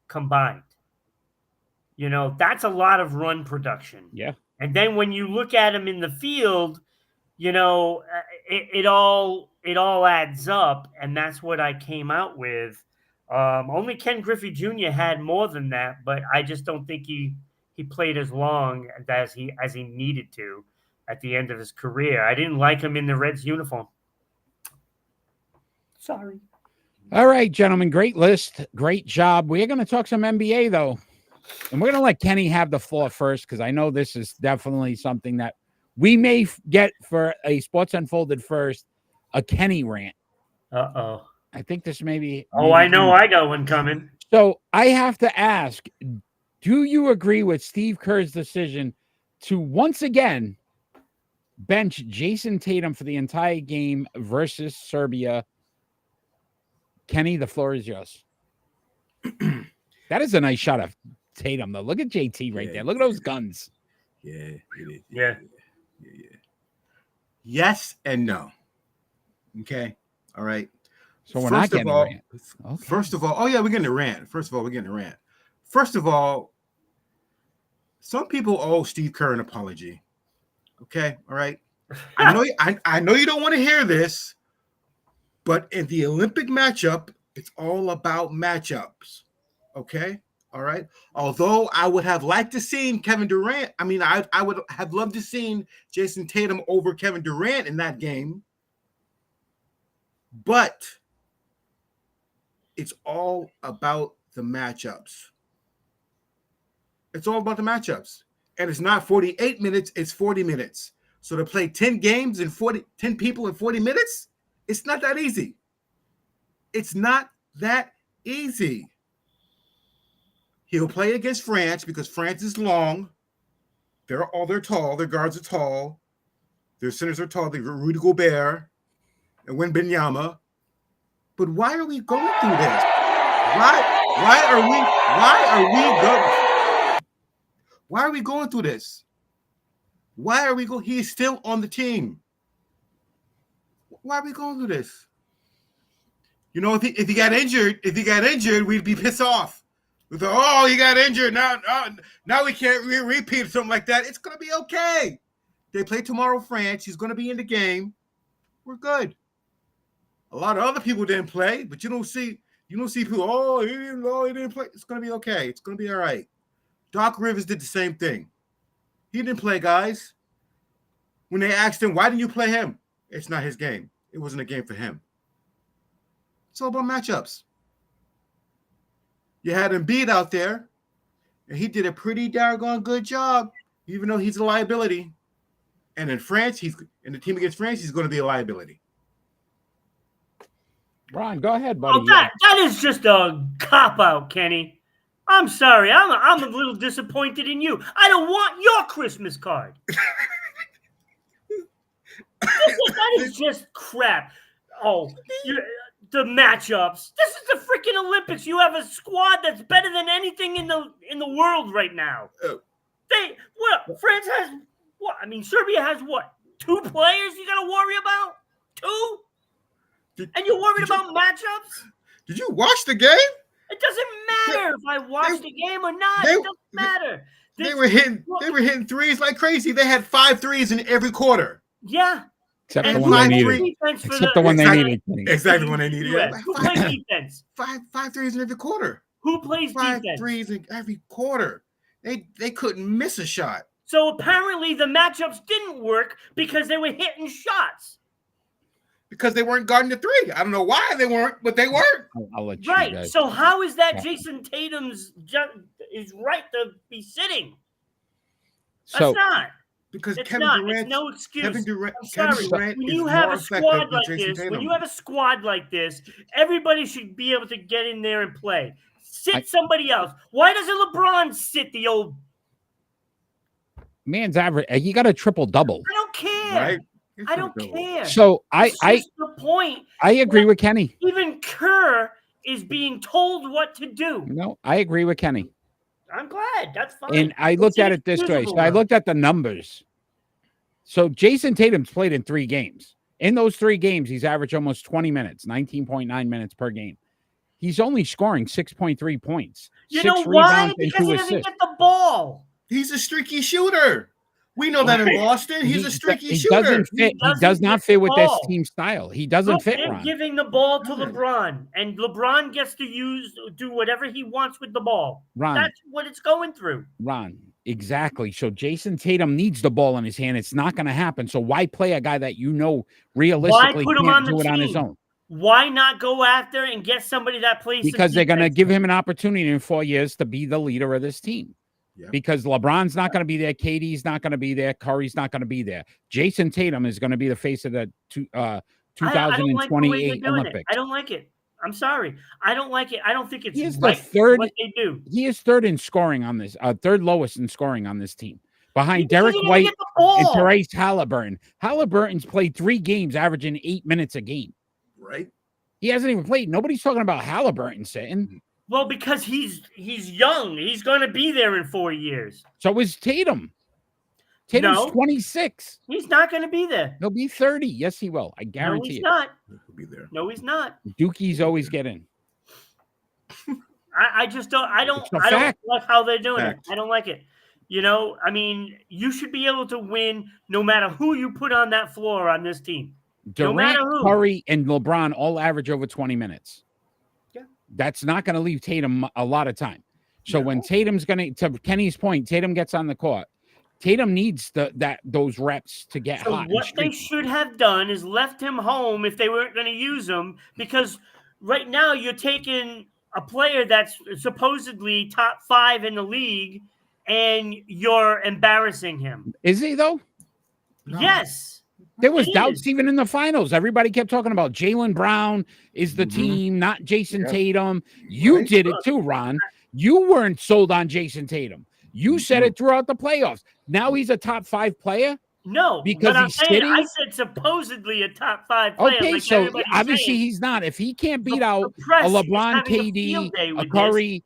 combined. You know, that's a lot of run production. Yeah. And then when you look at him in the field, you know, it all adds up, and that's what I came out with. Only Ken Griffey Jr. had more than that, but I just don't think he played as long as he needed to at the end of his career. I didn't like him in the Reds uniform. Sorry. All right, gentlemen, great list. Great job. We're going to talk some NBA, though. And we're going to let Kenny have the floor first, because I know this is definitely something that we may get for a Sports Unfolded first, a Kenny rant. Uh-oh. I think this may be. Oh, I know I got one coming. So I have to ask, do you agree with Steve Kerr's decision to once again bench Jason Tatum for the entire game versus Serbia? Kenny, the floor is yours. That is a nice shot of Tatum, though. Look at JT right there. Look at those guns. Yeah. Yeah. Yes and no. Okay. All right. So we're not getting a rant. Okay. First of all, we're getting a rant. First of all, some people owe Steve Kerr an apology. Okay. All right. I know you don't want to hear this, but in the Olympic matchup, it's all about matchups. Okay. All right. Although I would have liked to seen Kevin Durant. I mean, I would have loved to seen Jason Tatum over Kevin Durant in that game. But it's all about the matchups. It's all about the matchups. And it's not 48 minutes, it's 40 minutes. So to play 10 games and 10 people in 40 minutes, it's not that easy. It's not that easy. He'll play against France because France is long. They're tall. Their guards are tall. Their centers are tall. They're Rudy Gobert and Wembanyama. But why are we going through this? Why are we going through this? Why are we going? He's still on the team. Why are we going through this? You know, if he got injured, we'd be pissed off. We thought, oh, he got injured. Now we can't repeat something like that. It's gonna be okay. They play tomorrow, France. He's gonna be in the game. We're good. A lot of other people didn't play, but you don't see people. Oh, he didn't play. It's gonna be okay. It's gonna be all right. Doc Rivers did the same thing. He didn't play, guys. When they asked him, why didn't you play him? It's not his game. It wasn't a game for him. It's all about matchups. You had Embiid out there, and he did a pretty doggone good job, even though he's a liability. And in France, in the team against France, he's going to be a liability. Ron, go ahead, buddy. Oh, that is just a cop-out, Kenny. I'm sorry. I'm a little disappointed in you. I don't want your Christmas card. That is just crap. Oh, the matchups. This is the freaking Olympics. You have a squad that's better than anything in the world right now. France has what? I mean, Serbia has what? 2 players you got to worry about? 2? And you're worried about matchups? Did you watch the game? It doesn't matter if I watched the game or not. It doesn't matter. They were hitting threes like crazy. They had 5 threes in every quarter. Yeah. Except the one they needed. Except the one they needed. Exactly the one they needed. Yeah. Who plays defense? Five threes in every quarter. Who plays defense? 5 threes in every quarter. They couldn't miss a shot. So apparently the matchups didn't work because they were hitting shots. Because they weren't guarding the 3. I don't know why they weren't, but they weren't. I'll let you right. guys. So how is that Jason Tatum's is right to be sitting? That's not. Because It's Kevin not. Durant, It's no excuse. Kevin Durant, I'm Kevin sorry. Durant When is you have more a squad effective than like Jason this, Tatum. when you have a squad like this, everybody should be able to get in there and play. Sit somebody else. Why doesn't LeBron sit the old man's average? He got a triple double. I don't care. Right? I don't care. So It's just the point. I agree with Kenny. Even Kerr is being told what to do. No, I agree with Kenny. I'm glad. That's fine. And I looked at it this way. So I looked at the numbers. So Jason Tatum's played in 3 games. In those 3 games, he's averaged almost 20 minutes, 19.9 minutes per game. He's only scoring 6.3 points. You 6 know why? rebounds and Because 2 he doesn't assists. get the ball. He's a streaky shooter. We know that in Boston. He's a streaky shooter. Doesn't fit. He does not fit with this team style. He doesn't fit, They're Ron. giving the ball to LeBron, and LeBron gets to do whatever he wants with the ball. Ron. That's what it's going through. Ron, exactly. So Jason Tatum needs the ball in his hand. It's not going to happen. So why play a guy that you know realistically can't do it on his own? Why not go after and get somebody that plays? Because they're going to give him an opportunity in 4 years to be the leader of this team. Yep. Because LeBron's not going to be there. KD's not going to be there. Curry's not going to be there. Jason Tatum is going to be the face of the 2028 Olympics. I don't like it. I'm sorry. I don't like it. I don't think it's He's right the third, what they do. He is third in scoring on this, third lowest in scoring on this team. Behind Derek White and Therese Halliburton. Halliburton's played 3 games, averaging 8 minutes a game. Right. He hasn't even played. Nobody's talking about Halliburton sitting. Well, because he's young. He's going to be there in 4 years. So is Tatum. Tatum's 26. He's not going to be there. He'll be 30. Yes, he will. I guarantee it. No, he's not. He'll be there. No, he's not. Dookie's always get in. I just don't. I don't like how they're doing it. I don't like it. You know, I mean, you should be able to win no matter who you put on that floor on this team. Durant, no matter who. Curry, and LeBron all average over 20 minutes. That's not going to leave Tatum a lot of time. So when Tatum's going to Kenny's point, Tatum gets on the court. Tatum needs those reps to get hot. What they should have done is left him home if they weren't going to use him, because right now you're taking a player that's supposedly top 5 in the league and you're embarrassing him. Is he though? No. Yes. There was doubts even in the finals. Everybody kept talking about Jaylen Brown is the team, not Jason Tatum. You did it too, Ron. You weren't sold on Jason Tatum. You said it throughout the playoffs. Now he's a top 5 player? No, because he's sitting? I said supposedly a top 5 player. Okay, so obviously he's not. If he can't beat out a LeBron, KD, a Curry,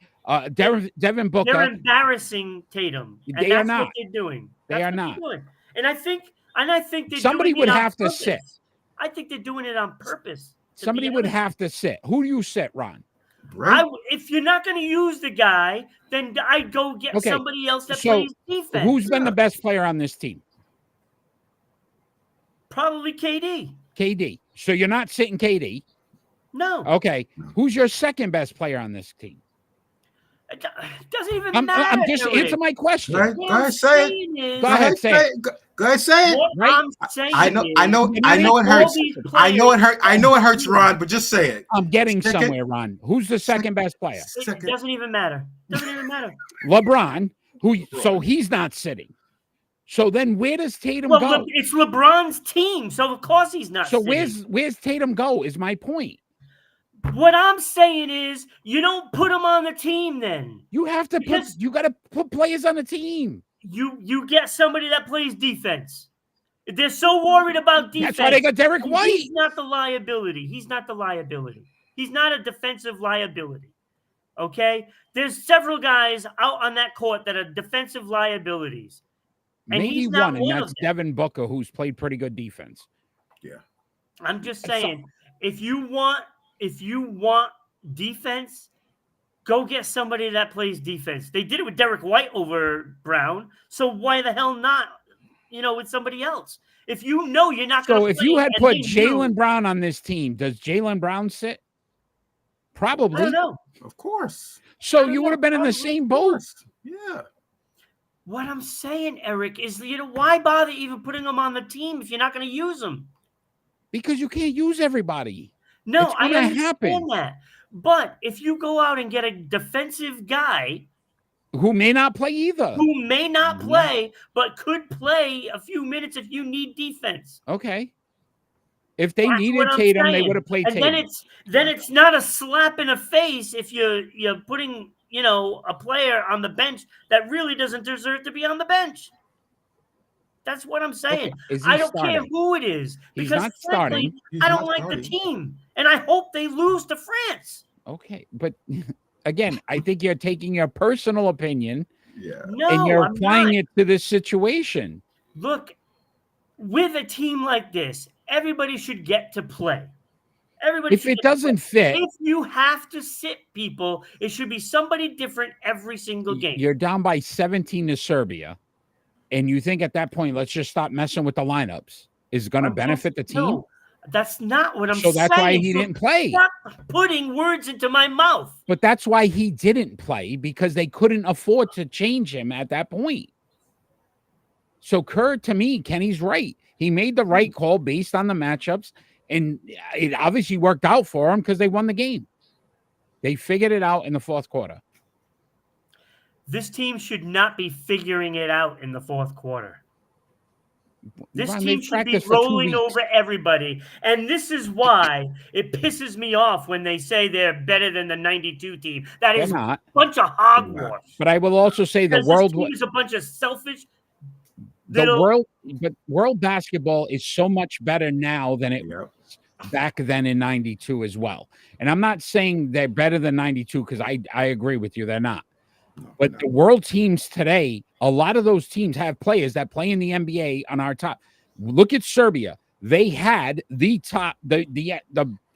Devin Booker. They're embarrassing Tatum. They are not. What they're doing. They are not. And I think they're somebody doing would it have to sit. I think they're doing it on purpose. Somebody would have to sit. Who do you sit, Ron? Right. If you're not going to use the guy, then I'd go get somebody else that plays defense. Who's been the best player on this team? Probably KD. KD. So you're not sitting KD? No. Okay. Who's your second best player on this team? It doesn't even matter. I'm just answer my question. Go ahead, say it. Go ahead, say it. Go ahead, say it. What I'm saying I know it hurts. I know it hurts, Ron, but just say it. I'm getting somewhere, Ron. Who's the second best player? It doesn't even matter. LeBron, so he's not sitting. So then where does Tatum go? It's LeBron's team, so of course he's not sitting. So where's Tatum go is my point. What I'm saying is you don't put him on the team then. You have to you got to put players on the team. You get somebody that plays defense. They're so worried about defense. That's why they got Derek White. He's not the liability. He's not a defensive liability. Okay? There's several guys out on that court that are defensive liabilities. And maybe one, and that's Devin Booker, who's played pretty good defense. Yeah. I'm just saying, if you want defense, go get somebody that plays defense. They did it with Derek White over Brown, so why the hell not, with somebody else? If you know you're not going to if you had put Jaylen Brown on this team, does Jaylen Brown sit? Probably. I don't know. Of course. So you would have been in the same boat. Yeah. What I'm saying, Eric, is why bother even putting them on the team if you're not going to use them? Because you can't use everybody. No, I understand that. But if you go out and get a defensive guy, Who may not play either. Who may not play, but could play a few minutes if you need defense. Okay. If they needed Tatum, they would have played Tatum. And then it's not a slap in the face if you're putting, a player on the bench that really doesn't deserve to be on the bench. That's what I'm saying. Okay. I don't care who it is. He's not starting. I don't like the team. And I hope they lose to France. Okay. But again, I think you're taking your personal opinion and you're applying it to this situation. Look, with a team like this, everybody should get to play. Everybody. If it doesn't fit, if you have to sit people, it should be somebody different every single game. You're down by 17 to Serbia, and you think at that point, let's just stop messing with the lineups. Is going to benefit the team? No, that's not what I'm saying. So that's why he didn't play. Stop putting words into my mouth. But that's why he didn't play, because they couldn't afford to change him at that point. So Kerr, to me, Kenny's right. He made the right call based on the matchups, and it obviously worked out for him because they won the game. They figured it out in the fourth quarter. This team should not be figuring it out in the fourth quarter. This team should be rolling over everybody. And this is why it pisses me off when they say they're better than the 92 team. That is a bunch of hogwash. But I will also say the world is a bunch of selfish. World basketball is so much better now than it was back then in 92 as well. And I'm not saying they're better than 92 because I agree with you. They're not. But the world teams today, a lot of those teams have players that play in the NBA on our top. Look at Serbia. They had the NBA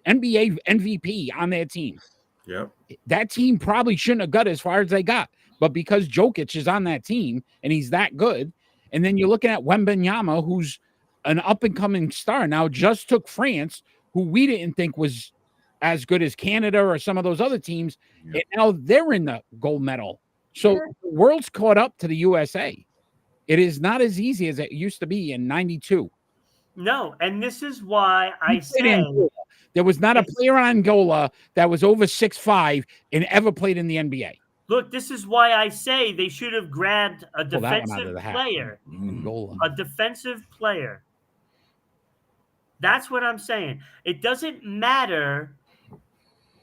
MVP on their team. Yep. That team probably shouldn't have got as far as they got. But because Jokic is on that team and he's that good, and then you're looking at Wembanyama, who's an up-and-coming star now, just took France, who we didn't think was as good as Canada or some of those other teams, and now they're in the gold medal. So the world's caught up to the USA. It is not as easy as it used to be in 92. No, and this is why I say there was not a player on Angola that was over 6'5" and ever played in the NBA. Look, this is why I say they should have grabbed a defensive player. A defensive player. That's what I'm saying. It doesn't matter,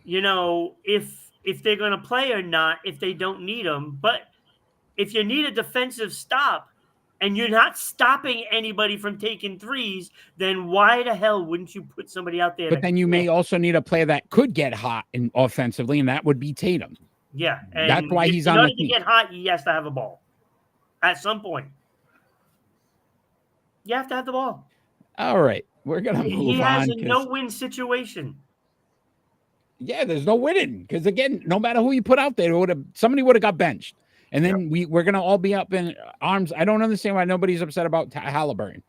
if they're going to play or not, if they don't need them. But if you need a defensive stop and you're not stopping anybody from taking threes, then why the hell wouldn't you put somebody out there? But then you may also need a player that could get hot offensively, and that would be Tatum. Yeah, and that's why he's on the team. To get hot, he has to have a ball. At some point, you have to have the ball. All right, we're gonna move on. He has a no-win situation. Yeah, there's no winning because again, no matter who you put out there, somebody would have got benched, and then we're gonna all be up in arms. I don't understand why nobody's upset about Halliburton,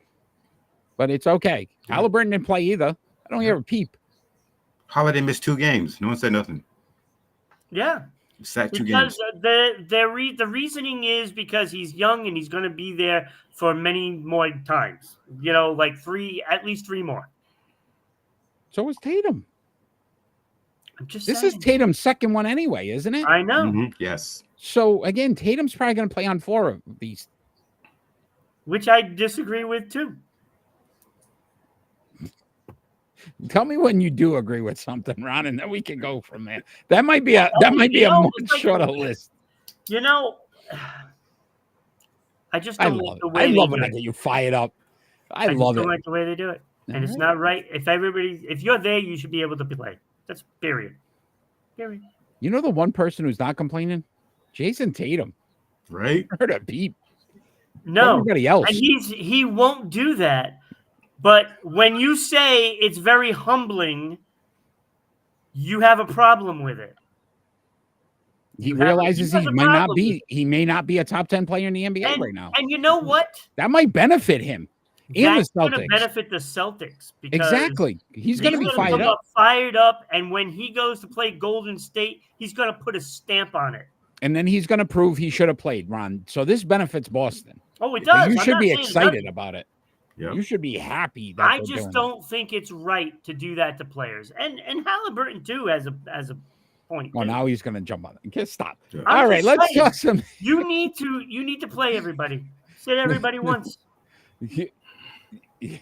but it's okay. Halliburton didn't play either. I don't hear a peep. Holiday missed 2 games. No one said nothing. Yeah. Sat 2 games. The reasoning is because he's young and he's going to be there for many more times. Like at least 3 more. So is Tatum. I'm just this saying. Is Tatum's second one anyway, isn't it? I know. Mm-hmm. Yes. So again, Tatum's probably going to play on 4 of these. Which I disagree with too. Tell me when you do agree with something, Ron, and then we can go from there. That might be a much shorter list. I just don't like the way I love when I get you fired up. I love it. I don't like the way they do it, and it's not right. If you're there, you should be able to play. That's period. Period. You know the one person who's not complaining, Jason Tatum. Right? Heard a beep. No, everybody else. And he won't do that. But when you say it's very humbling, you have a problem with it. He realizes he may not be a top 10 player in the NBA right now. And you know what? That might benefit him and the Celtics. Going to benefit the Celtics. Exactly. He's going to be fired up. And when he goes to play Golden State, he's going to put a stamp on it. And then he's going to prove he should have played, Ron. So this benefits Boston. Oh, it does. You should be excited about it. Yep. You should be happy. I just don't think it's right to do that to players, and Halliburton too, as a point. Oh, now he's gonna jump on it. Stop. Yeah. All right, let's saying, talk some. You need to play everybody. Sit everybody once.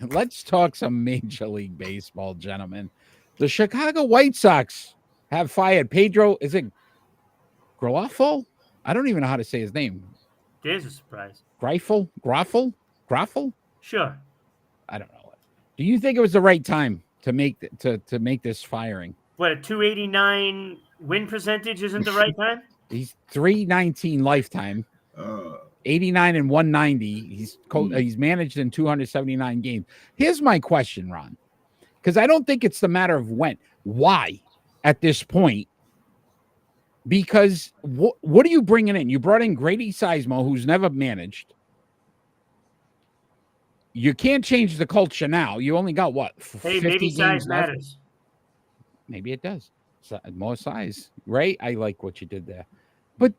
Let's talk some Major League Baseball, gentlemen. The Chicago White Sox have fired Pedro. Is it Grafel? I don't even know how to say his name. There's a surprise. Graffel? Sure. I don't know. Do you think it was the right time to make this firing? What, a 289 win percentage isn't the right time? He's 319 lifetime. 89 and 190. He's managed in 279 games. Here's my question, Ron, because I don't think it's the matter of when. Why at this point? Because what are you bringing in? You brought in Grady Sizemore, who's never managed. You can't change the culture now. You only got what? Hey, maybe size matters. Maybe it does. More size, right? I like what you did there. But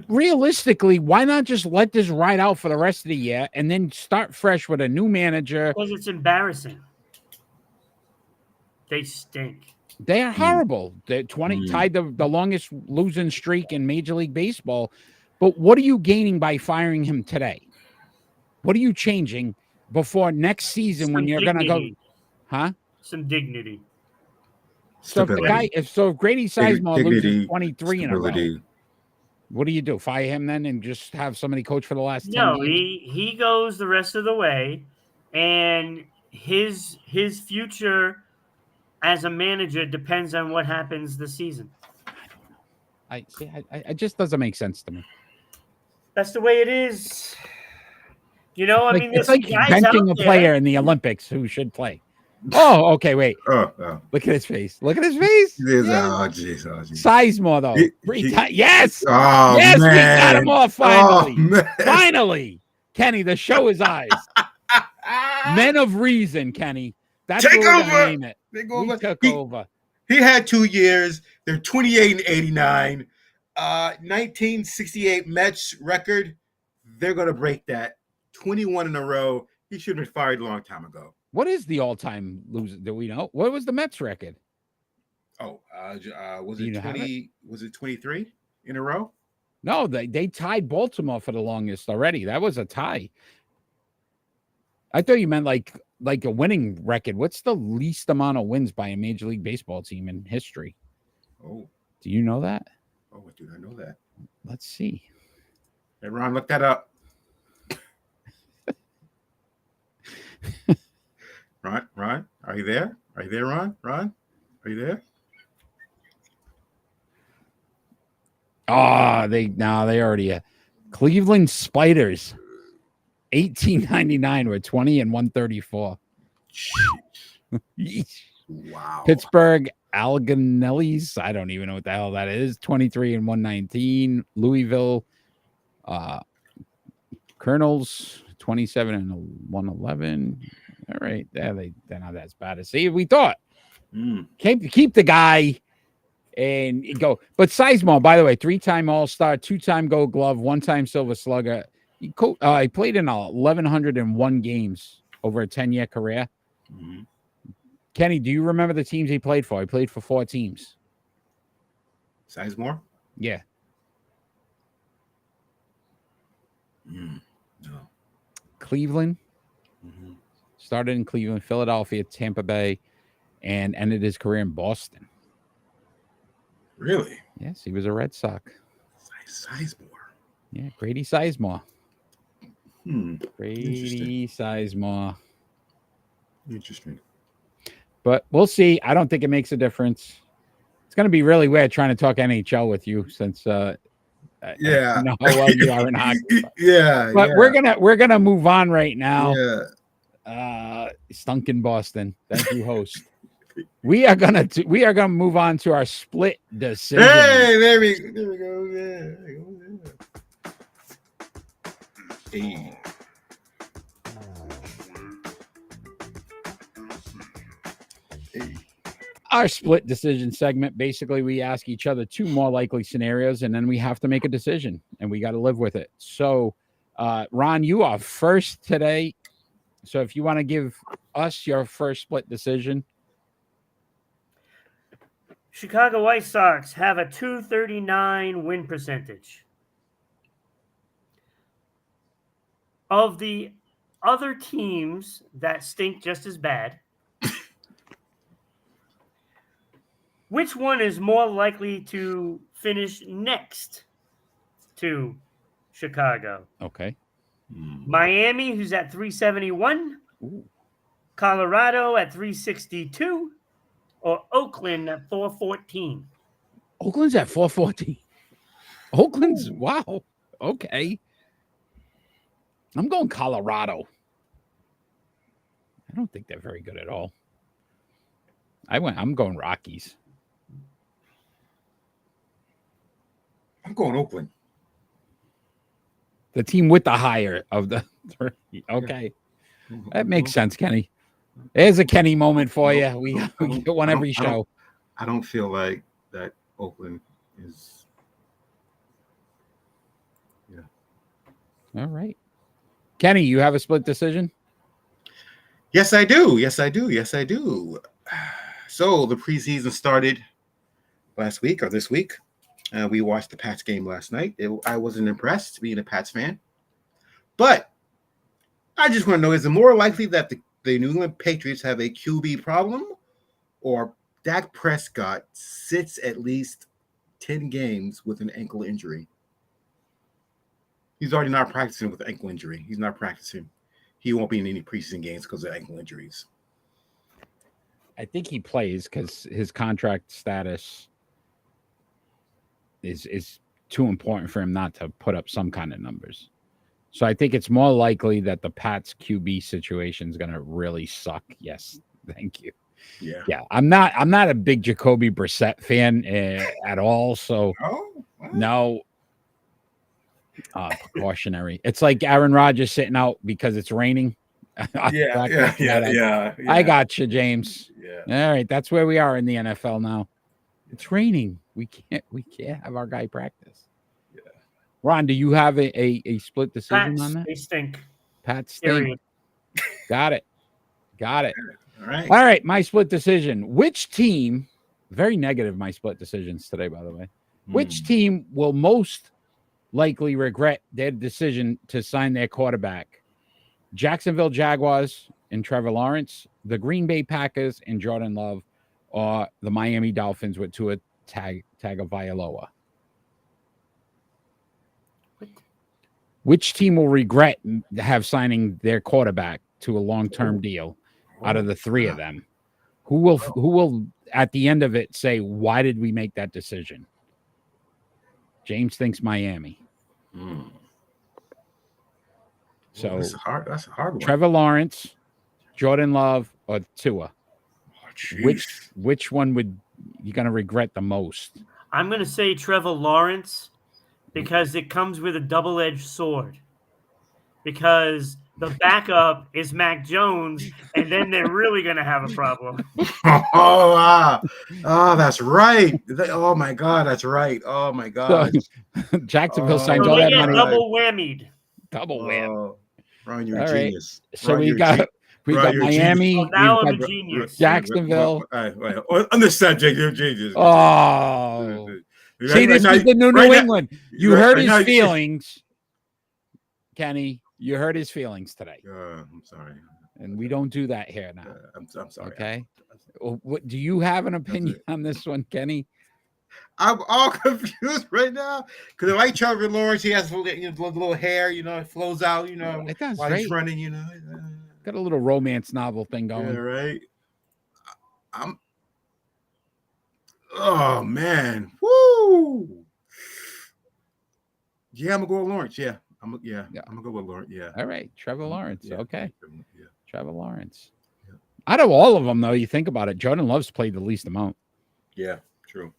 realistically, why not just let this ride out for the rest of the year and then start fresh with a new manager? Because it's embarrassing. They stink. They are horrible. They're tied the longest losing streak in Major League Baseball. But what are you gaining by firing him today? What are you changing before next season when you're going to go? Huh? Some dignity. So if Grady Sizemore loses 23 in a row, what do you do? Fire him then and just have somebody coach for the last 10 No, games? he goes the rest of the way, and his future as a manager depends on what happens this season. I don't know. It just doesn't make sense to me. That's the way it is. You know, I mean, it's like benching a player in the Olympics who should play. Oh, okay, wait. Oh. Look at his face. Look at his face. Oh, jeez. Sizemore, though. Yes. Oh, yes, man. we got him off finally. Oh, finally. Kenny, the show is ours. Men of Reason, Kenny. That's what we're going to name it. We took over. He had 2 years. They're 28 and 89. 1968 Mets record. They're going to break that. 21 in a row. He should have been fired a long time ago. What is the all-time loser? Do we know? What was the Mets record? Oh, was it 20? Was it 23 in a row? No, they tied Baltimore for the longest already. That was a tie. I thought you meant like a winning record. What's the least amount of wins by a Major League Baseball team in history? Oh, do you know that? Oh, dude, I know that. Let's see. Hey, Ron, look that up. Ron, are you there? Are you there, Ron? Ron, are you there? Oh, they already Cleveland Spiders, 1899 were 20 and 134. Wow. Pittsburgh Algonellis, I don't even know what the hell that is. 23 and 119. Louisville Colonels, 27 and 111. All right, they're not as bad as we thought. Keep the guy and go. But Sizemore, by the way, 3-time All-Star, 2-time Gold Glove, 1-time Silver Slugger. He played in 1,101 games over a 10-year career. Mm-hmm. Kenny, do you remember the teams he played for? He played for 4 teams. Sizemore? Yeah. No. Cleveland. Mm-hmm. Started in Cleveland, Philadelphia, Tampa Bay, and ended his career in Boston. Really? Yes, he was a Red Sox. Sizemore. Yeah, Grady Sizemore. Grady Sizemore. Interesting. But we'll see. I don't think it makes a difference. It's going to be really weird trying to talk NHL with you since I know how well you are in hockey. But we're gonna move on right now. Yeah. Stunk in Boston. Thank you, host. we are gonna move on to our split decision. Hey, there we go. Yeah. Hey. Our split decision segment, basically we ask each other 2 more likely scenarios and then we have to make a decision and we got to live with it. So Ron, you are first today. So if you want to give us your first split decision. Chicago White Sox have a .239 win percentage. Of the other teams that stink just as bad, which one is more likely to finish next to Chicago? Okay. Miami, who's at 371. Ooh. Colorado at 362. Or Oakland at 414. Oakland's at 414. Oakland's, wow. Okay. I'm going Colorado. I don't think they're very good at all. I'm going Rockies. I'm going Oakland. The team with the higher of the three. Okay. That makes sense, Kenny. There's a Kenny moment for you. We get one every show. I don't feel like that Oakland is. Yeah. All right. Kenny, you have a split decision? Yes, I do. Yes, I do. Yes, I do. So the preseason started last week or this week. We watched the Pats game last night. I wasn't impressed being a Pats fan. But I just want to know, is it more likely that the New England Patriots have a QB problem, or Dak Prescott sits at least 10 games with an ankle injury? He's already not practicing with an ankle injury. He's not practicing. He won't be in any preseason games because of ankle injuries. I think he plays because his contract status is too important for him not to put up some kind of numbers. So I think it's more likely that the Pats QB situation is going to really suck. Yes, thank you. Yeah. I'm not a big Jacoby Brissett fan at all. So no. Precautionary. It's like Aaron Rodgers sitting out because it's raining. Yeah. I got you, James. Yeah. All right, that's where we are in the NFL now. It's raining. We can't have our guy practice. Yeah. Ron, do you have a split decision on that? They stink. Pats stink. Got it. All right. My split decision. Which team? Very negative. My split decisions today, by the way. Which team will most likely regret their decision to sign their quarterback? Jacksonville Jaguars and Trevor Lawrence, the Green Bay Packers and Jordan Love, or the Miami Dolphins with Tua Tagovailoa? Which team will regret signing their quarterback to a long-term deal out of the three of them? Who will at the end of it say, why did we make that decision? James thinks Miami. So that's a hard one. Trevor Lawrence, Jordan Love, or Tua? Which one would you going to regret the most? I'm going to say Trevor Lawrence because it comes with a double-edged sword. Because the backup is Mac Jones, and then they're really going to have a problem. That's right. Oh my God, that's right. Oh my God. So, Jacksonville signed all that money. Double whammied. Double whammy. Ron, you're a genius. So we got Miami. Now I'm a genius. Jacksonville. On the subject, you're a genius. Oh. See, this is the New England. You heard his feelings, Kenny. You hurt his feelings today. I'm sorry. And we don't do that here now. I'm sorry. Okay. What do you have an opinion on this one, Kenny? I'm all confused right now because I like Trevor Lawrence. He has little hair, it flows out, it does, while he's running, Got a little romance novel thing going. Yeah, right. Oh man, woo! Yeah, I'm gonna go with Lawrence. Yeah. I'm gonna go with Lawrence. Yeah. All right, Trevor Lawrence. Yeah. Okay. Yeah. Trevor Lawrence. Yeah. Out of all of them, though, you think about it, Jordan Love's played the least amount. Yeah, true.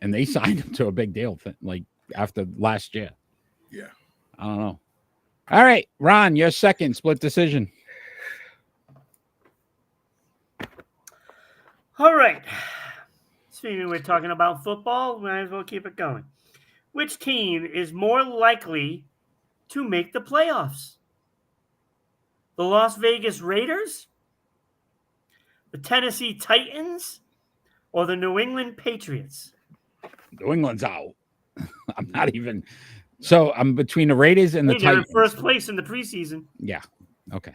And they signed him to a big deal, like after last year. Yeah. I don't know. All right, Ron, your second split decision. All right. Speaking, we're talking about football. Might as well keep it going. Which team is more likely to make the playoffs? The Las Vegas Raiders, the Tennessee Titans, or the New England Patriots? New England's out. I'm not even. So I'm between the Raiders and the They're in Titans. first place in the preseason. Yeah. Okay.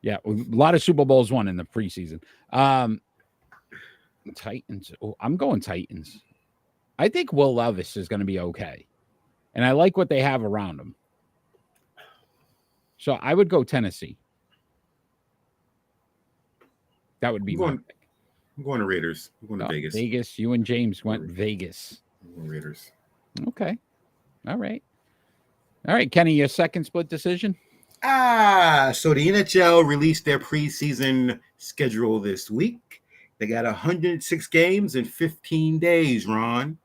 Yeah. A lot of Super Bowls won in the preseason. Titans. Oh, I'm going Titans. I think Will Levis is going to be okay. And I like what they have around him. So I would go Tennessee. That would be my pick. I'm going to Raiders. I'm going to Vegas. Vegas. You and James went Vegas. I'm going Raiders. Okay. All right. All right, Kenny, your second split decision? So the NHL released their preseason schedule this week. They got 106 games in 15 days, Ron.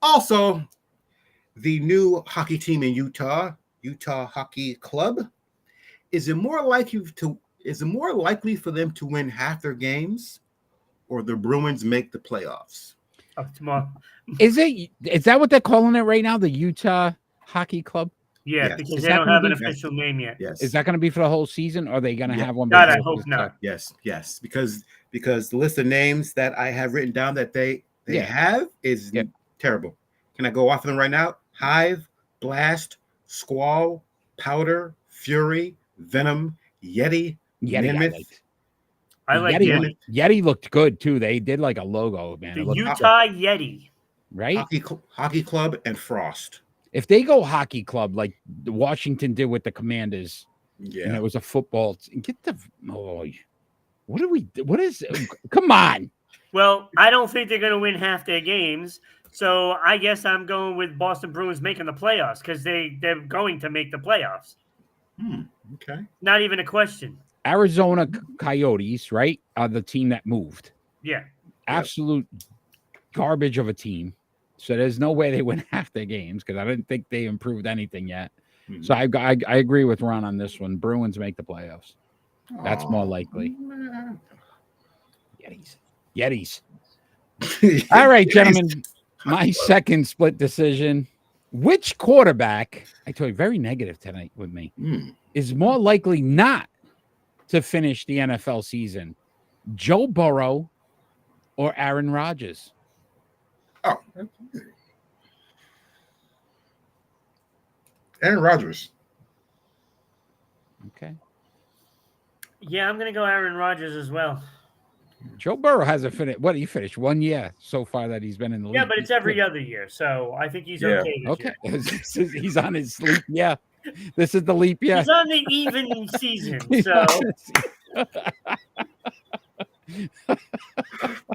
Also, the new hockey team in Utah Hockey Club, is it more likely for them to win half their games, or the Bruins make the playoffs? Oh, tomorrow. Is that what they're calling it right now? The Utah Hockey Club? Yeah, yes. Because they don't have an official name yet. Yes. Is that going to be for the whole season, or are they going to have one? God, I hope not. Yes. Because the list of names that I have written down that they have is terrible. Can I go off of them right now? Hive, Blast, Squall, Powder, Fury, Venom, Yeti, Mammoth. I like Yeti. Yeti looked good too. They did like a logo, man. The Utah Yeti, right? Hockey Club and Frost. If they go Hockey Club like Washington did with the Commanders, and it was a football, what is? Come on. Well, I don't think they're going to win half their games, so I guess I'm going with Boston Bruins making the playoffs because they're going to make the playoffs. Okay. Not even a question. Arizona Coyotes, right, are the team that moved. Yeah. Absolute garbage of a team. So there's no way they win half their games because I didn't think they improved anything yet. Mm-hmm. So I agree with Ron on this one. Bruins make the playoffs. That's more likely. Yetis. All right, gentlemen. My second split decision. Which quarterback, I told you, very negative tonight with me, is more likely not to finish the NFL season? Joe Burrow or Aaron Rodgers? Oh. Aaron Rodgers. Okay. Yeah, I'm going to go Aaron Rodgers as well. Joe Burrow hasn't finished. What, he finished 1 year so far that he's been in the league? Yeah, but it's every other year, so I think he's okay this year. He's on his sleep. Yeah. This is the leap year. He's on the even season, so.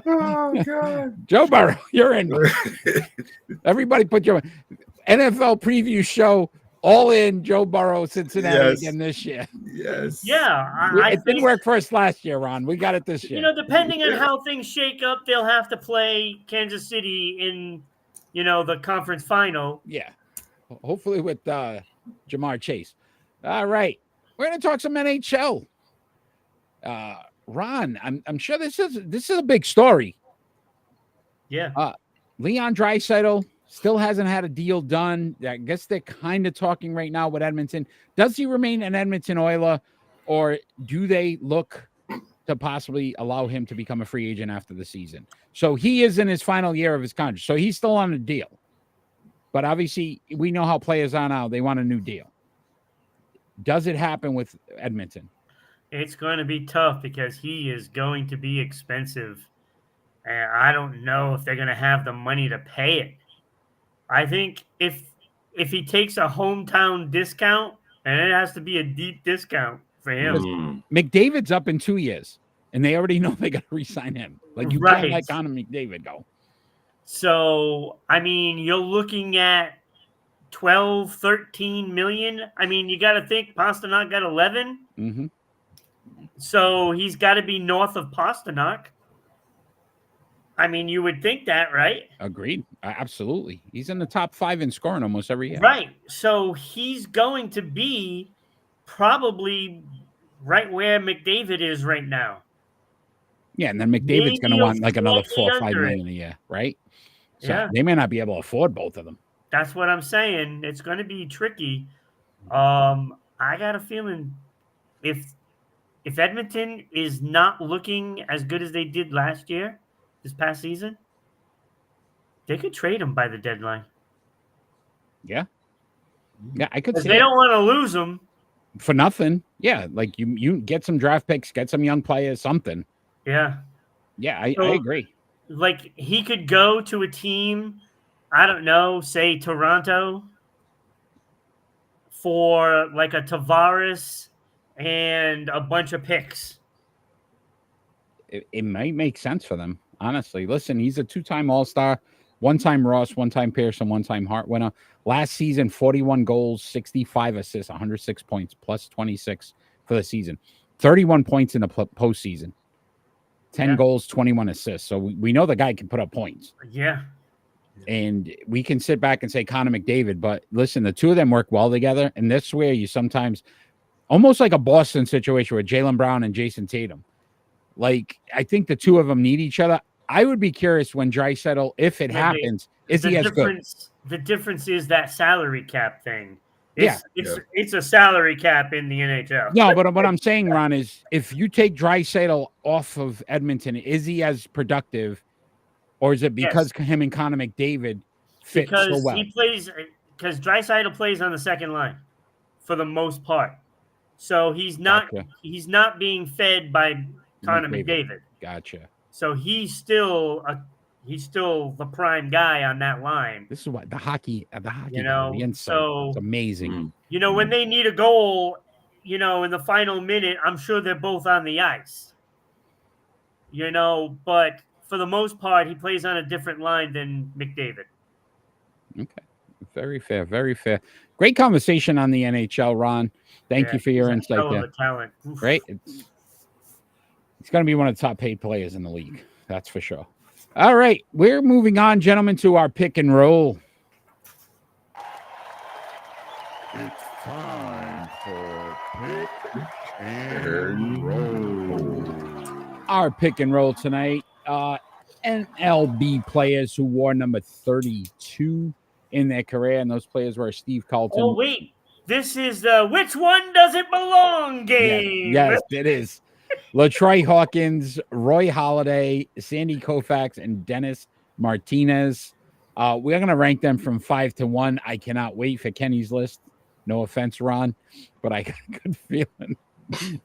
Oh, God. Joe Burrow, you're in. Everybody put your NFL preview show all in Joe Burrow, Cincinnati again this year. Yes. Yeah. It didn't work for us last year, Ron. We got it this year. Depending on how things shake up, they'll have to play Kansas City in, the conference final. Yeah. Hopefully with Jamar Chase. All right. We're going to talk some NHL. Ron, I'm sure this is a big story. Yeah. Leon Draisaitl still hasn't had a deal done. I guess they're kind of talking right now with Edmonton. Does he remain an Edmonton Oiler, or do they look to possibly allow him to become a free agent after the season? So he is in his final year of his contract. So he's still on a deal. But obviously, we know how players are now. They want a new deal. Does it happen with Edmonton? It's going to be tough because he is going to be expensive. And I don't know if they're going to have the money to pay it. I think if he takes a hometown discount, and it has to be a deep discount for him. McDavid's up in 2 years, and they already know they got to re-sign him. Like, you can't let Connor McDavid go. So, I mean, you're looking at 12, 13 million. I mean, you got to think Pasternak got 11. Mm-hmm. So he's got to be north of Pasternak. I mean, you would think that, right? Agreed. Absolutely. He's in the top 5 in scoring almost every year. Right. So he's going to be probably right where McDavid is right now. Yeah, and then McDavid's going to want like another 4 or 5 million a year, right? So they may not be able to afford both of them. That's what I'm saying. It's going to be tricky. I got a feeling if if Edmonton is not looking as good as they did this past season, they could trade him by the deadline. Yeah, I could see. They don't want to lose him for nothing. Yeah, like you get some draft picks, get some young players, something. Yeah, I agree. Like he could go to a team, I don't know, say Toronto, for like a Tavares and a bunch of picks. It might make sense for them, honestly. Listen, he's a 2-time All-Star, 1-time Ross, 1-time Pearson, 1-time Hart winner. Last season, 41 goals, 65 assists, 106 points, plus 26 for the season. 31 points in the postseason. 10 goals, 21 assists. So we know the guy can put up points. Yeah. And we can sit back and say Connor McDavid, but listen, the two of them work well together. And that's where you sometimes, almost like a Boston situation with Jaylen Brown and Jason Tatum. Like, I think the two of them need each other. I would be curious when Draisaitl, if it happens, is he as good? The difference is that salary cap thing. It's a salary cap in the NHL. No, but what I'm saying, Ron, is if you take Draisaitl off of Edmonton, is he as productive, or is it because him and Connor McDavid fit so well? Because Draisaitl plays on the second line for the most part, so he's not being fed by Connor McDavid. Gotcha. So he's still the prime guy on that line. This is what the hockey, the insight. So it's amazing. When they need a goal, in the final minute, I'm sure they're both on the ice. But for the most part, he plays on a different line than McDavid. Okay. Very fair. Very fair. Great conversation on the NHL, Ron. Thank you for your insight there. Talent. Great. He's going to be one of the top paid players in the league. That's for sure. All right. We're moving on, gentlemen, to our pick and roll. It's time for pick and roll. Our pick and roll tonight. NLB players who wore number 32 in their career, and those players were Steve Carlton. Oh, wait. This is the which one does it belong game. Yes, it is. LaTroy Hawkins, Roy Halladay, Sandy Koufax, and Dennis Martinez. We're going to rank them from 5 to 1. I cannot wait for Kenny's list. No offense, Ron, but I got a good feeling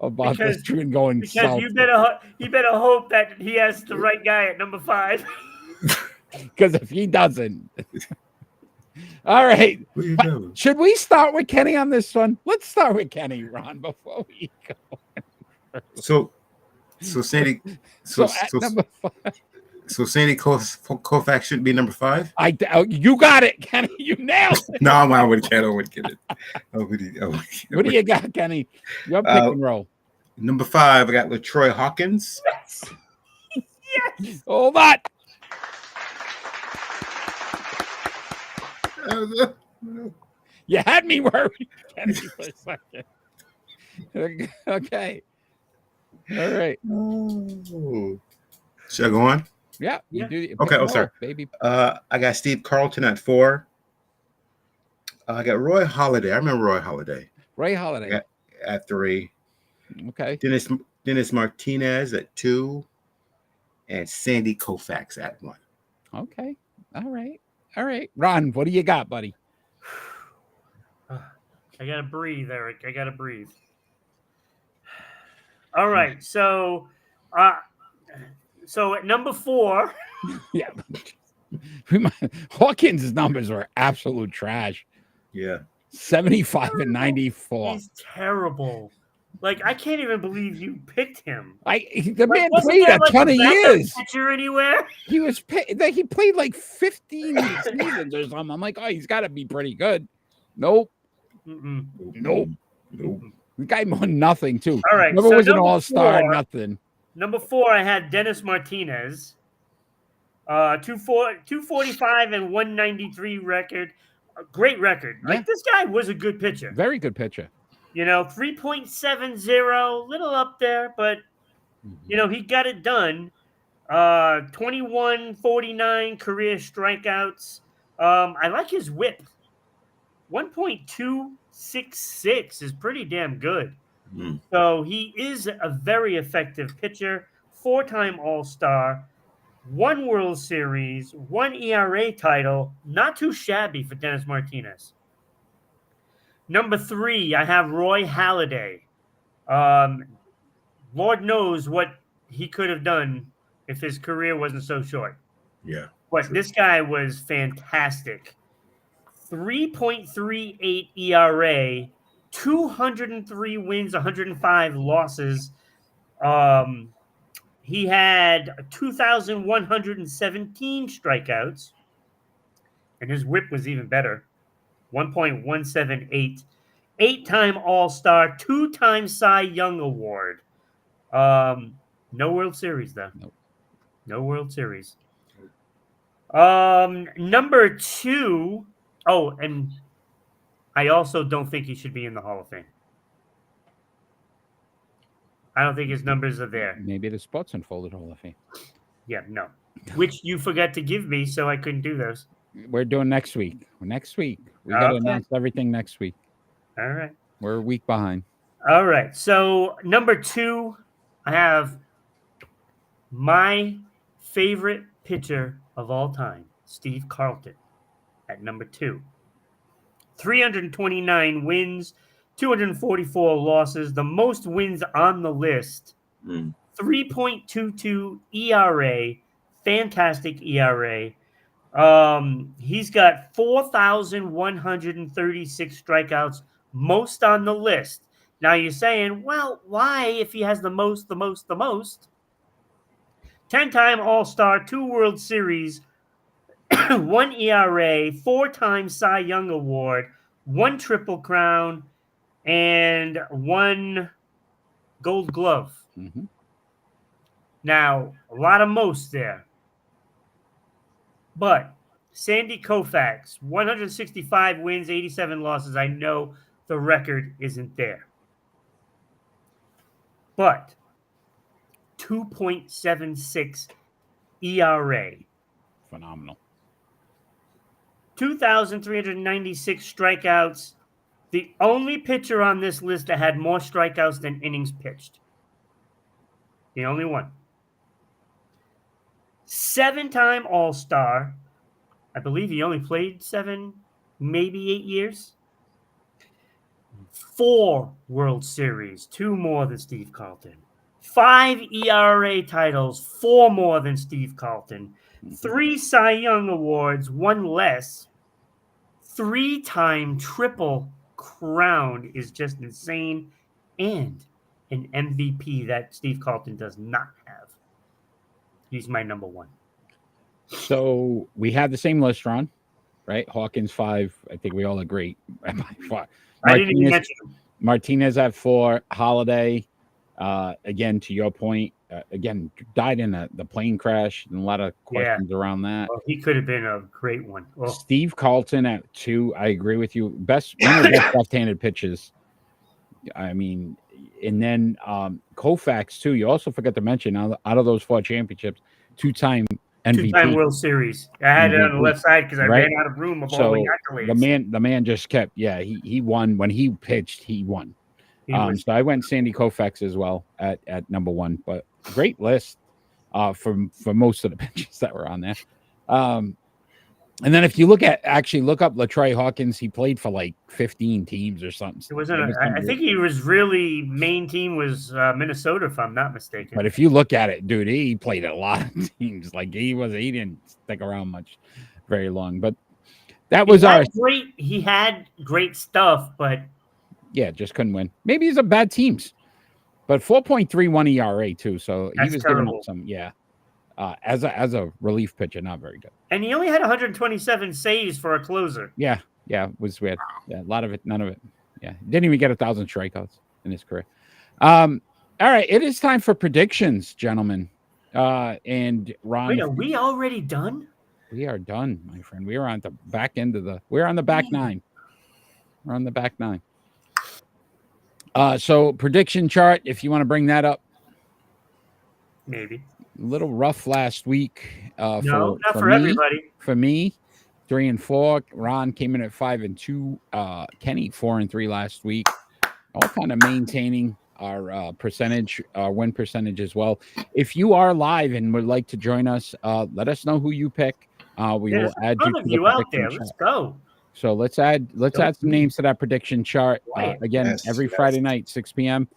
about this trend going south. You better hope that he has the right guy at number 5. Because if he doesn't... All right. Should we start with Kenny on this one? Let's start with Kenny, Ron, before we go. So Sandy, number 5. So Sandy Koufax should be number 5. You got it, Kenny. You nailed it. No, I would get it. What do you got, Kenny? Your pick and roll. Number 5, I got LaTroy Hawkins. Yes. Hold on. You had me worried, Kenny, for a second. Okay. All right. Oh. Should I go on? Yeah. You do. Okay. Oh, sorry, baby. I got Steve Carlton at 4. I got Roy Halladay. I remember Roy Halladay. Roy Halladay at 3. Okay. Dennis Martinez at 2, and Sandy Koufax at 1. Okay. All right. Ron, what do you got, buddy? I gotta breathe, Eric. I gotta breathe. All right. So at number 4. Yeah. Hawkins' numbers were absolute trash. Yeah. 75 and 94. He's terrible. Like, I can't even believe you picked him. The man played a ton of years. Pitcher anywhere? He played like 15 seasons or something. I'm like, oh, he's got to be pretty good. Nope. Nope. The guy won nothing too. All right. Never was an all-star. Nothing. Number 4, I had Dennis Martinez. 245 and 193 record. A great record. Yeah. Like, this guy was a good pitcher. Very good pitcher. 3.70, little up there, but he got it done. 2149 career strikeouts. I like his whip. 1.266 is pretty damn good. So he is a very effective pitcher, 4-time All-Star, 1 World Series, 1 ERA title. Not too shabby for Dennis Martinez. Number 3, I have Roy Halladay. Lord knows what he could have done if his career wasn't so short. Yeah. But true. this guy was fantastic. 3.38 ERA, 203 wins, 105 losses. He had 2,117 strikeouts, and his whip was even better, 1.178. 8-time All-Star, 2-time Cy Young Award. No World Series, though. Nope. No World Series. Number 2. Oh, and I also don't think he should be in the Hall of Fame. I don't think his numbers are there. Maybe the Sports Unfolded Hall of Fame. Yeah, no. Which you forgot to give me, so I couldn't do those. We're doing next week. Next week. We got to announce everything next week. All right. We're a week behind. All right. So, number 2, I have my favorite pitcher of all time, Steve Carlton, at number 2. 329 wins, 244 losses, the most wins on the list. 3.22 ERA, fantastic ERA. He's got 4,136 strikeouts, most on the list. Now you're saying, well, why if he has the most? 10-time All-Star, 2 World Series, 1 ERA, 4-time Cy Young Award, 1 Triple Crown, and 1 Gold Glove. Mm-hmm. Now, a lot of most there. But Sandy Koufax, 165 wins, 87 losses. I know the record isn't there. But 2.76 ERA. Phenomenal. 2,396 strikeouts. The only pitcher on this list that had more strikeouts than innings pitched. The only one. 7-time All-Star. I believe he only played 7, maybe 8 years. 4 World Series, 2 more than Steve Carlton. 5 ERA titles, 4 more than Steve Carlton. 3 Cy Young Awards, 1 less. 3-time Triple Crown is just insane. And an MVP that Steve Carlton does not have. He's my number 1. So we have the same list, Ron, right? Hawkins 5. I think we all agree. I didn't even mention him. Martinez at 4. Halladay, again, to your point, again, died in the plane crash, and a lot of questions around that. Well, he could have been a great one. Well, Steve Carlton at 2. I agree with you. One of the best left-handed pitches. I mean, and then Koufax too. You also forgot to mention out of those 4 championships, 2-time MVP, 2-time World Series. I had it on the left side because I ran out of room of all the accolades. The man just kept. Yeah, he won when he pitched. He won. So I went Sandy Koufax as well at number 1. But great list for most of the pitches that were on there. And then if you look up LaTroy Hawkins, he played for like 15 teams or something. I think he was really main team was Minnesota, if I'm not mistaken. But if you look at it, dude, he played a lot of teams. Like he didn't stick around very long. But that was he had great stuff, but yeah, just couldn't win. Maybe he's a bad teams. But 4.31 ERA too. So he was giving up some, as a relief pitcher, not very good. And he only had 127 saves for a closer. Yeah, it was weird. Yeah, a lot of it, none of it. Yeah, didn't even get 1,000 strikeouts in his career. All right, it is time for predictions, gentlemen. And Ron, wait, are we already done? We are done, my friend. We are on the back end of we're on the back 9. We're on the back 9. So prediction chart, if you want to bring that up. Maybe. A little rough last week. No, not for everybody. For me, 3 and 4. Ron came in at 5 and 2. Kenny 4 and 3 last week. all kind of maintaining our percentage, our win percentage as well. If you are live and would like to join us, let us know who you pick. We will add you to the out prediction there. chart. Let's go. So let's add some names to that prediction chart. Again, every Friday night, 6 p.m.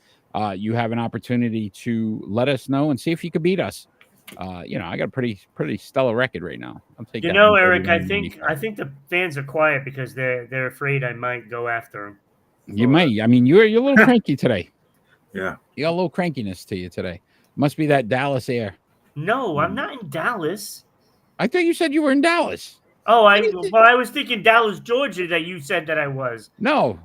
You have an opportunity to let us know and see if you could beat us. I got a pretty stellar record right now. I'll take that. Eric, I think the fans are quiet because they're afraid I might go after them. You might. I mean, you're a little cranky today. Yeah, you got a little crankiness to you today. Must be that Dallas air. No, I'm not in Dallas. I thought you said you were in Dallas. Oh, I was thinking Dallas, Georgia, that you said that I was. No,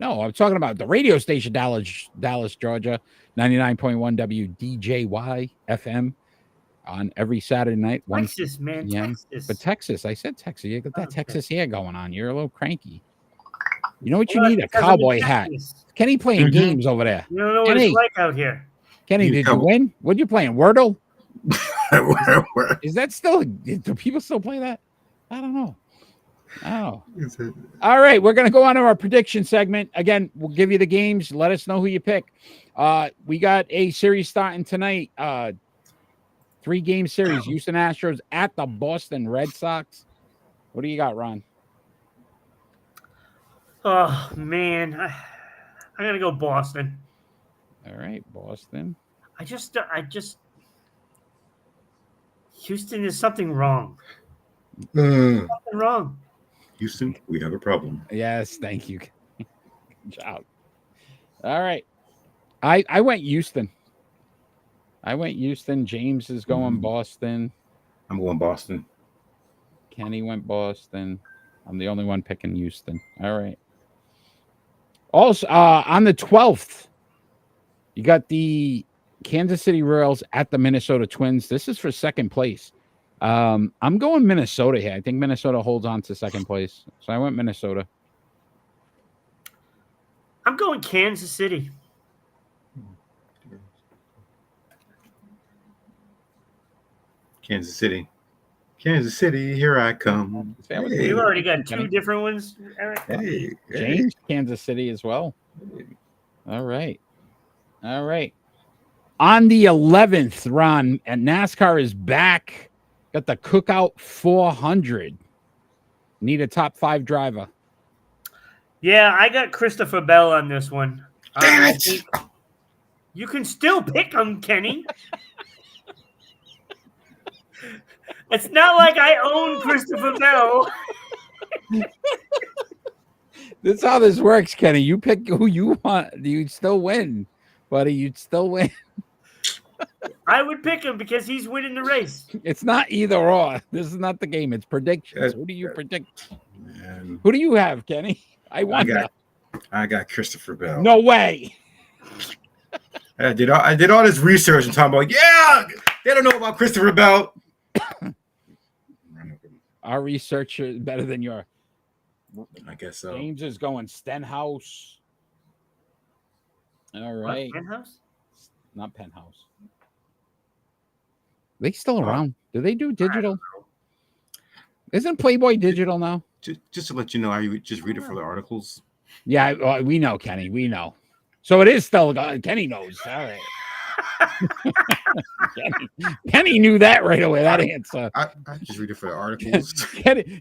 I'm talking about the radio station Dallas, Georgia, 99.1 WDJY FM on every Saturday night. Texas, man, Texas. But Texas, I said Texas. You got that Texas hair going on. You're a little cranky. You know what you need? A cowboy hat. Kenny playing games over there. You don't know what it's like out here. Kenny, did you win? What are you playing? Wordle? Is that still? Do people still play that? I don't know. Oh. All right, we're going to go on to our prediction segment. Again, we'll give you the games. Let us know who you pick. We got a series starting tonight. 3-game series. Houston Astros at the Boston Red Sox. What do you got, Ron? Oh, man. I'm going to go Boston. All right, Boston. I just Houston, there's something wrong. Something wrong. Houston, we have a problem. Yes, thank you. Good job. All right. I went Houston. James is going Boston. I'm going Boston. Kenny went Boston. I'm the only one picking Houston. All right. Also, on the 12th, you got the Kansas City Royals at the Minnesota Twins. This is for second place. I'm going Minnesota here. I think Minnesota holds on to second place. So I went Minnesota. I'm going Kansas City. Kansas City, here I come. Hey. You already got 2 different ones, Eric. Hey. James, Kansas City as well. All right. On the 11th, Ron, and NASCAR is back. Got the Cookout 400. Need a top 5 driver. Yeah, I got Christopher Bell on this one. Damn it! You can still pick him, Kenny. It's not like I own Christopher Bell. That's how this works, Kenny. You pick who you want. You'd still win, buddy. You'd still win. I would pick him because he's winning the race. It's not either or. This is not the game. It's predictions. Who do you predict? Man. Who do you have, Kenny? I got Christopher Bell. No way. I did all this research and talking about, they don't know about Christopher Bell. Our research is better than your. I guess so. James is going Stenhouse. All right. What, Penthouse? Not Penthouse. They still around? Do they do digital? Isn't Playboy digital now? Just to let you know, I just read it for the articles. Yeah, we know, Kenny. We know. So it is still. Kenny knows. All right. Kenny knew that right away. That answer. I just read it for the articles.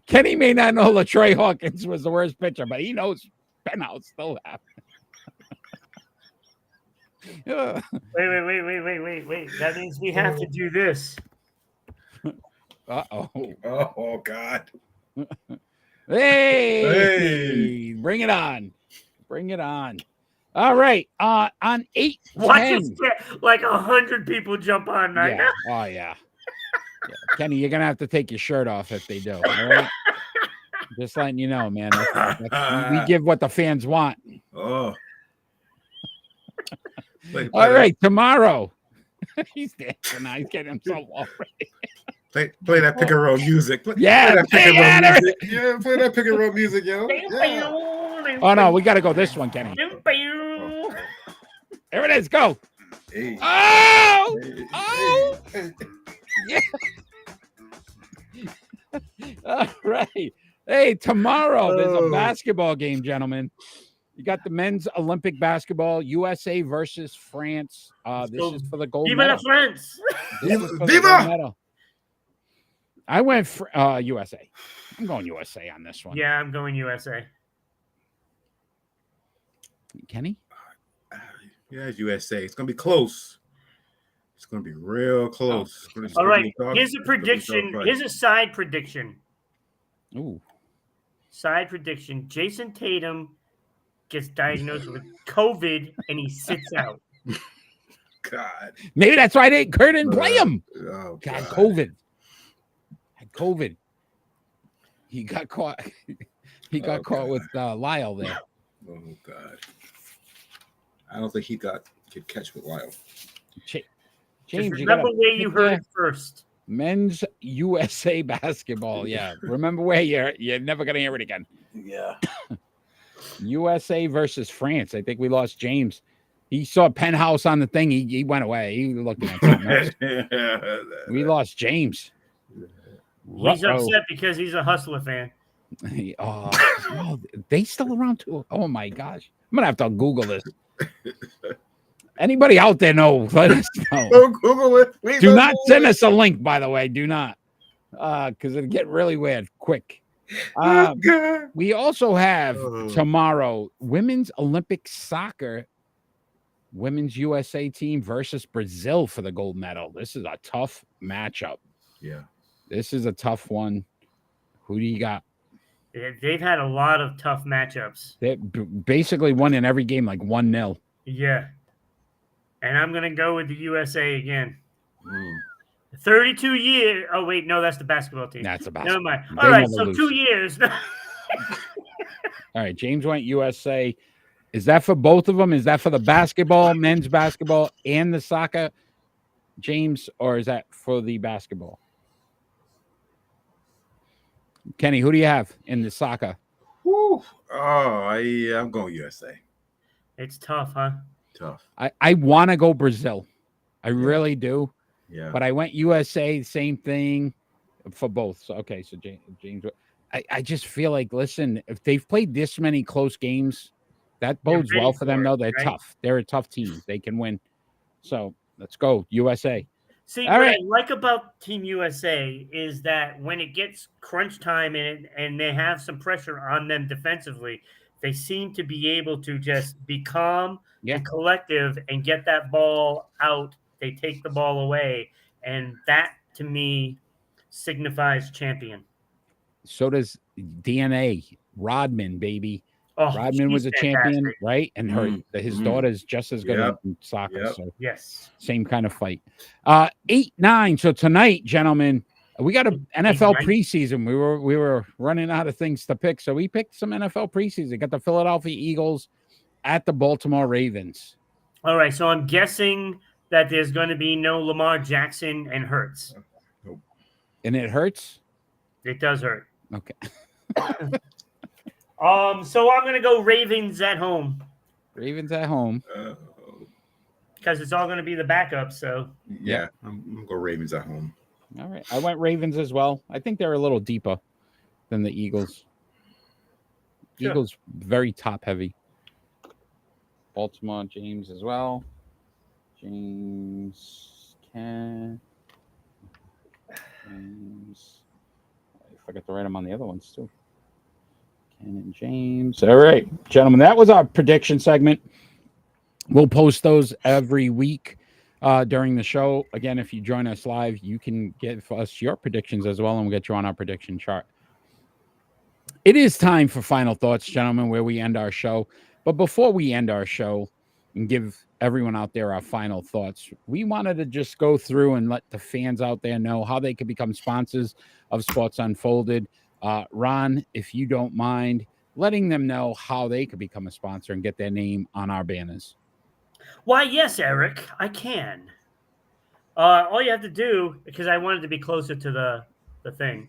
Kenny may not know LaTroy Hawkins was the worst pitcher, but he knows Penthouse still happened. Wait. That means we have to do this. Uh-oh. Oh, God. Hey, bring it on. All right. On 8. Watch us get like 100 people jump on right now. Oh, yeah. Kenny, you're going to have to take your shirt off if they do. All right. Just letting you know, man. We give what the fans want. Oh. All right. Tomorrow. He's dancing now. He's getting himself off ready. Play that pick and roll music. Play that pick and roll music, yo. Yeah. Oh no, we got to go this one, Kenny. There it is. Go. Hey. Oh! Hey. Oh! Hey. Yeah. All right. Hey, tomorrow there's a basketball game, gentlemen. You got the men's Olympic basketball, USA versus France. This is for the gold Viva medal. la France! This is for the gold medal. I went for USA. I'm going USA on this one. Yeah, I'm going USA. Kenny? Yeah, it's USA. It's gonna be close. It's gonna be real close. All right. Here's a prediction. Here's a side prediction. Ooh. Side prediction. Jason Tatum gets diagnosed with COVID and he sits out. God. Maybe that's why Kurt didn't play him. Oh, God, COVID. Had COVID. He got caught. He got caught with Lyle there. Oh God. I don't think he could catch with Lyle. James, just remember where you heard it first. Men's USA basketball. Yeah. Remember where you're never gonna hear it again. Yeah. USA versus France. I think we lost James. He saw Penthouse on the thing. He went away. He was looking at something else. We lost James. He's upset because he's a Hustler fan. Oh, they still around too? Oh my gosh. I'm gonna have to Google this. Anybody out there know? Let us know. Don't Google it. Please Do not send us a link, by the way. Do not. Because it'll get really weird quick. We also have tomorrow women's Olympic soccer, women's USA team versus Brazil for the gold medal. This is a tough matchup. Yeah. This is a tough one. Who do you got? They've had a lot of tough matchups. They basically won in every game like 1-0. Yeah. And I'm going to go with the USA again. 32 years. Oh, wait. No, that's the basketball team. That's the basketball. Never mind. All right. So 2 years. All right. James went USA. Is that for both of them? Is that for the basketball, men's basketball, and the soccer, James? Or is that for the basketball? Kenny, who do you have in the soccer? Whew. I'm going USA. It's tough, huh? Tough. I want to go Brazil. I really do. Yeah. But I went USA, same thing for both. So, okay, so James, I just feel like, listen, if they've played this many close games, that bodes well for them, though. They're tough. They're a tough team. They can win. So let's go, USA. See, what I like about Team USA is that when it gets crunch time and they have some pressure on them defensively, they seem to be able to just be calm and collective and get that ball out. They take the ball away. And that, to me, signifies champion. So does DNA. Rodman, baby. Oh, Rodman was a champion, right? And his daughter's just as good in soccer. So yes, same kind of fight. 8-9. So tonight, gentlemen, we got an NFL preseason. We were running out of things to pick, so we picked some NFL preseason. Got the Philadelphia Eagles at the Baltimore Ravens. All right, so I'm guessing that there's going to be no Lamar Jackson and Hurts. And it hurts? It does hurt. Okay. So I'm going to go Ravens at home. Ravens at home. Because it's all going to be the backup, so. Yeah, I'm going to go Ravens at home. All right. I went Ravens as well. I think they're a little deeper than the Eagles. Sure. Eagles, very top-heavy. Baltimore, James as well. James. I forgot to write them on the other ones, too. Ken and James. All right, gentlemen, that was our prediction segment. We'll post those every week during the show. Again, if you join us live, you can give us your predictions as well, and we'll get you on our prediction chart. It is time for final thoughts, gentlemen, where we end our show. But before we end our show and give everyone out there our final thoughts, we wanted to just go through and let the fans out there know how they can become sponsors of Sports Unfolded. Ron, if you don't mind, letting them know how they could become a sponsor and get their name on our banners. Why, yes, Eric, I can. All you have to do, because I wanted to be closer to the thing,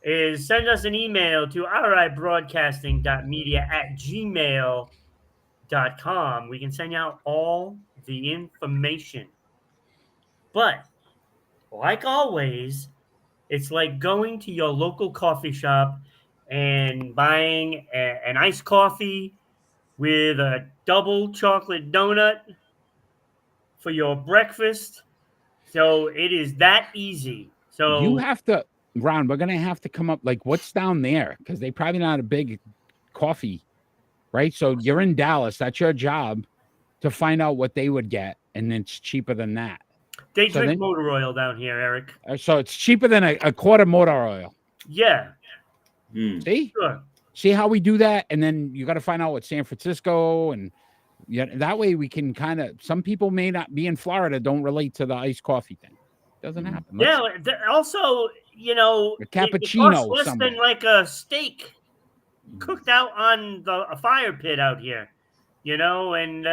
is send us an email to ribroadcasting.media@gmail.com. We can send you out all the information. But, like always, it's like going to your local coffee shop and buying an iced coffee with a double chocolate donut for your breakfast. So it is that easy. So you have to, Ron, we're going to have to come up, like, what's down there? Because they probably not a big coffee, right? So you're in Dallas. That's your job to find out what they would get. And it's cheaper than that. they drink motor oil down here, Eric. So it's cheaper than a quart of motor oil. Yeah. See? Sure. See how we do that? And then you got to find out what San Francisco and that way we can kind of, some people may not be in Florida, don't relate to the iced coffee thing. Doesn't happen. Also, you know, a cappuccino, it less than like a steak cooked out on a fire pit out here, you know, and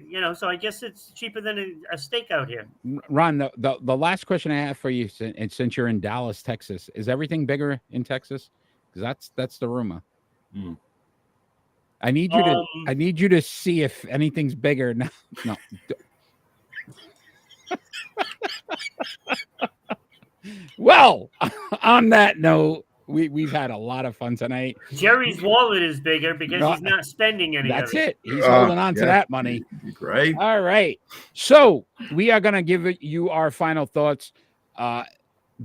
you know, so I guess it's cheaper than a steak out here. Ron, the last question I have for you, since you're in Dallas, Texas, is everything bigger in Texas? Because that's the rumor. I need you to see if anything's bigger now. No. Well, on that note, we've had a lot of fun tonight. Jerry's wallet is bigger because he's not spending any. That's it. He's holding on to that money. Great. All right. So we are going to give you our final thoughts.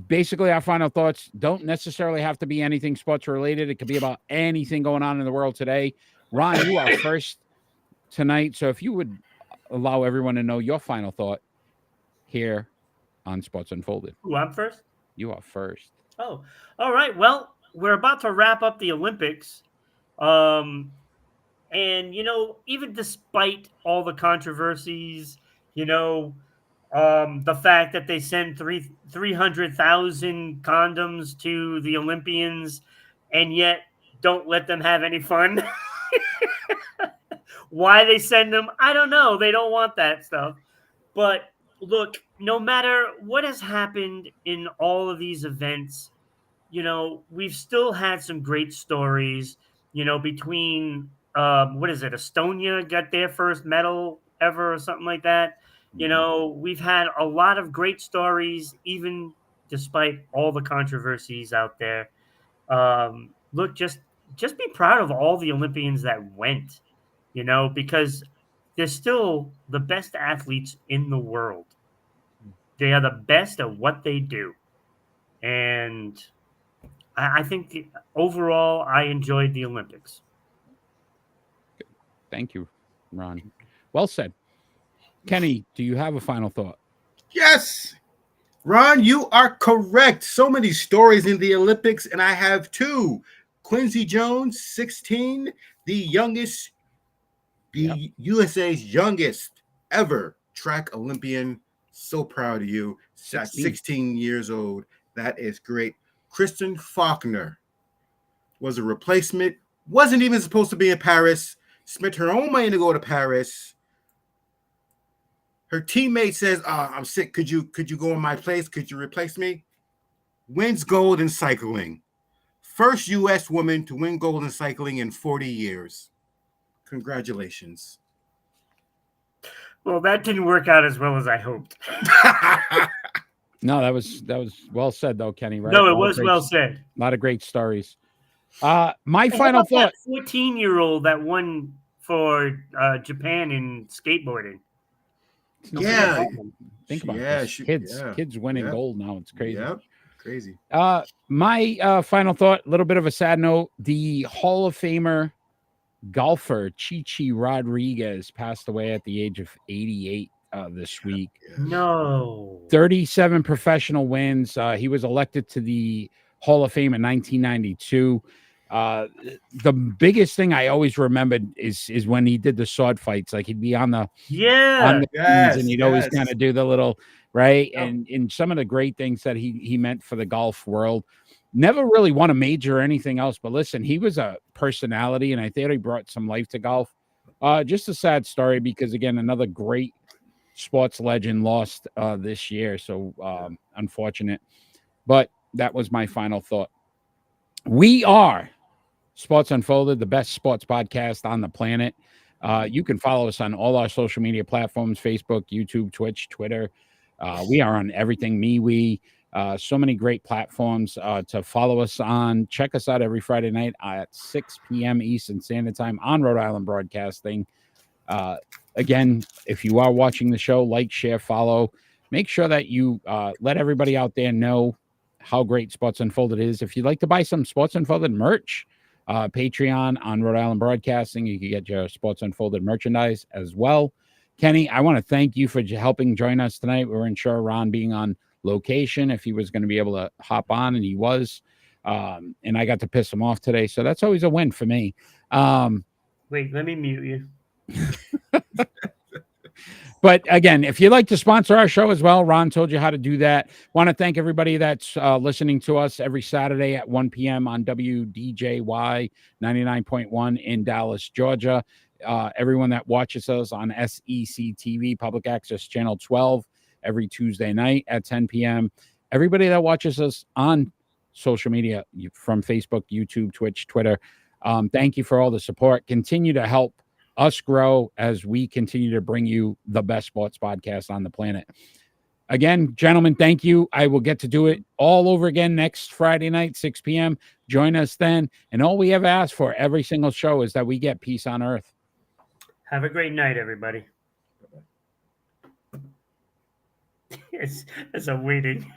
Basically, our final thoughts don't necessarily have to be anything sports related. It could be about anything going on in the world today. Ron, you are first tonight. So if you would allow everyone to know your final thought here on Sports Unfolded. Ooh, I'm first? You are first. Oh, all right. Well, we're about to wrap up the Olympics. And, you know, even despite all the controversies, you know, the fact that they send 300,000 condoms to the Olympians and yet don't let them have any fun. Why they send them, I don't know. They don't want that stuff. But look, no matter what has happened in all of these events, you know, we've still had some great stories, you know, between, what is it, Estonia got their first medal ever or something like that. You know, we've had a lot of great stories, even despite all the controversies out there. Look, just be proud of all the Olympians that went, you know, because they're still the best athletes in the world. They are the best at what they do. And I think overall, I enjoyed the Olympics. Thank you, Ron. Well said. Kenny, do you have a final thought? Yes. Ron, you are correct. So many stories in the Olympics, and I have two. Quincy Jones, 16, USA's youngest ever track Olympian. So proud of you. 16 years old. That is great. Kristen Faulkner was a replacement. Wasn't even supposed to be in Paris. Spent her own money to go to Paris. Her teammate says, I'm sick. Could you go in my place? Could you replace me? Wins gold in cycling. First U.S. woman to win gold in cycling in 40 years. Congratulations. Well, that didn't work out as well as I hoped. No, that was well said, though, Kenny. Right? No, it was well said. A lot of great stories. My final thought. 14-year-old that won for Japan in skateboarding. Yeah. Think about this. Kids winning gold now. It's crazy. Yep. Crazy. My final thought, a little bit of a sad note. The Hall of Famer golfer Chichi Rodriguez passed away at the age of 88 this week. No. 37 professional wins. He was elected to the Hall of Fame in 1992. The biggest thing I always remembered is when he did the sword fights. Like he'd be on the and he'd always kind of do the little right. Yep. And in some of the great things that he meant for the golf world. Never really won a major or anything else, but listen, he was a personality, and I thought he brought some life to golf. Just a sad story because again, another great sports legend lost this year. So unfortunate, but that was my final thought. We are Sports Unfolded, the best sports podcast on the planet. You can follow us on all our social media platforms, Facebook, YouTube, Twitch, Twitter. We are on everything, MeWe. So many great platforms to follow us on. Check us out every Friday night at 6 p.m. Eastern Standard Time on Rhode Island Broadcasting. Again, if you are watching the show, like, share, follow. Make sure that you let everybody out there know how great Sports Unfolded is. If you'd like to buy some Sports Unfolded merch, Patreon on Rhode Island Broadcasting, you can get your Sports Unfolded merchandise as well. Kenny, I want to thank you for helping join us tonight. We weren't sure Ron being on location if he was going to be able to hop on, and he was. And I got to piss him off today, so that's always a win for me. Wait, let me mute you. But again, if you'd like to sponsor our show as well, Ron told you how to do that. Want to thank everybody that's listening to us every Saturday at 1 p.m. on WDJY 99.1 in Dallas, Georgia. Everyone that watches us on SEC TV, Public Access Channel 12, every Tuesday night at 10 p.m. Everybody that watches us on social media from Facebook, YouTube, Twitch, Twitter, thank you for all the support. Continue to help us grow as we continue to bring you the best sports podcast on the planet. Again, gentlemen, thank you. I will get to do it all over again next Friday night, 6 p.m. Join us then. And all we ever ask for every single show is that we get peace on earth. Have a great night, everybody. It's a waiting.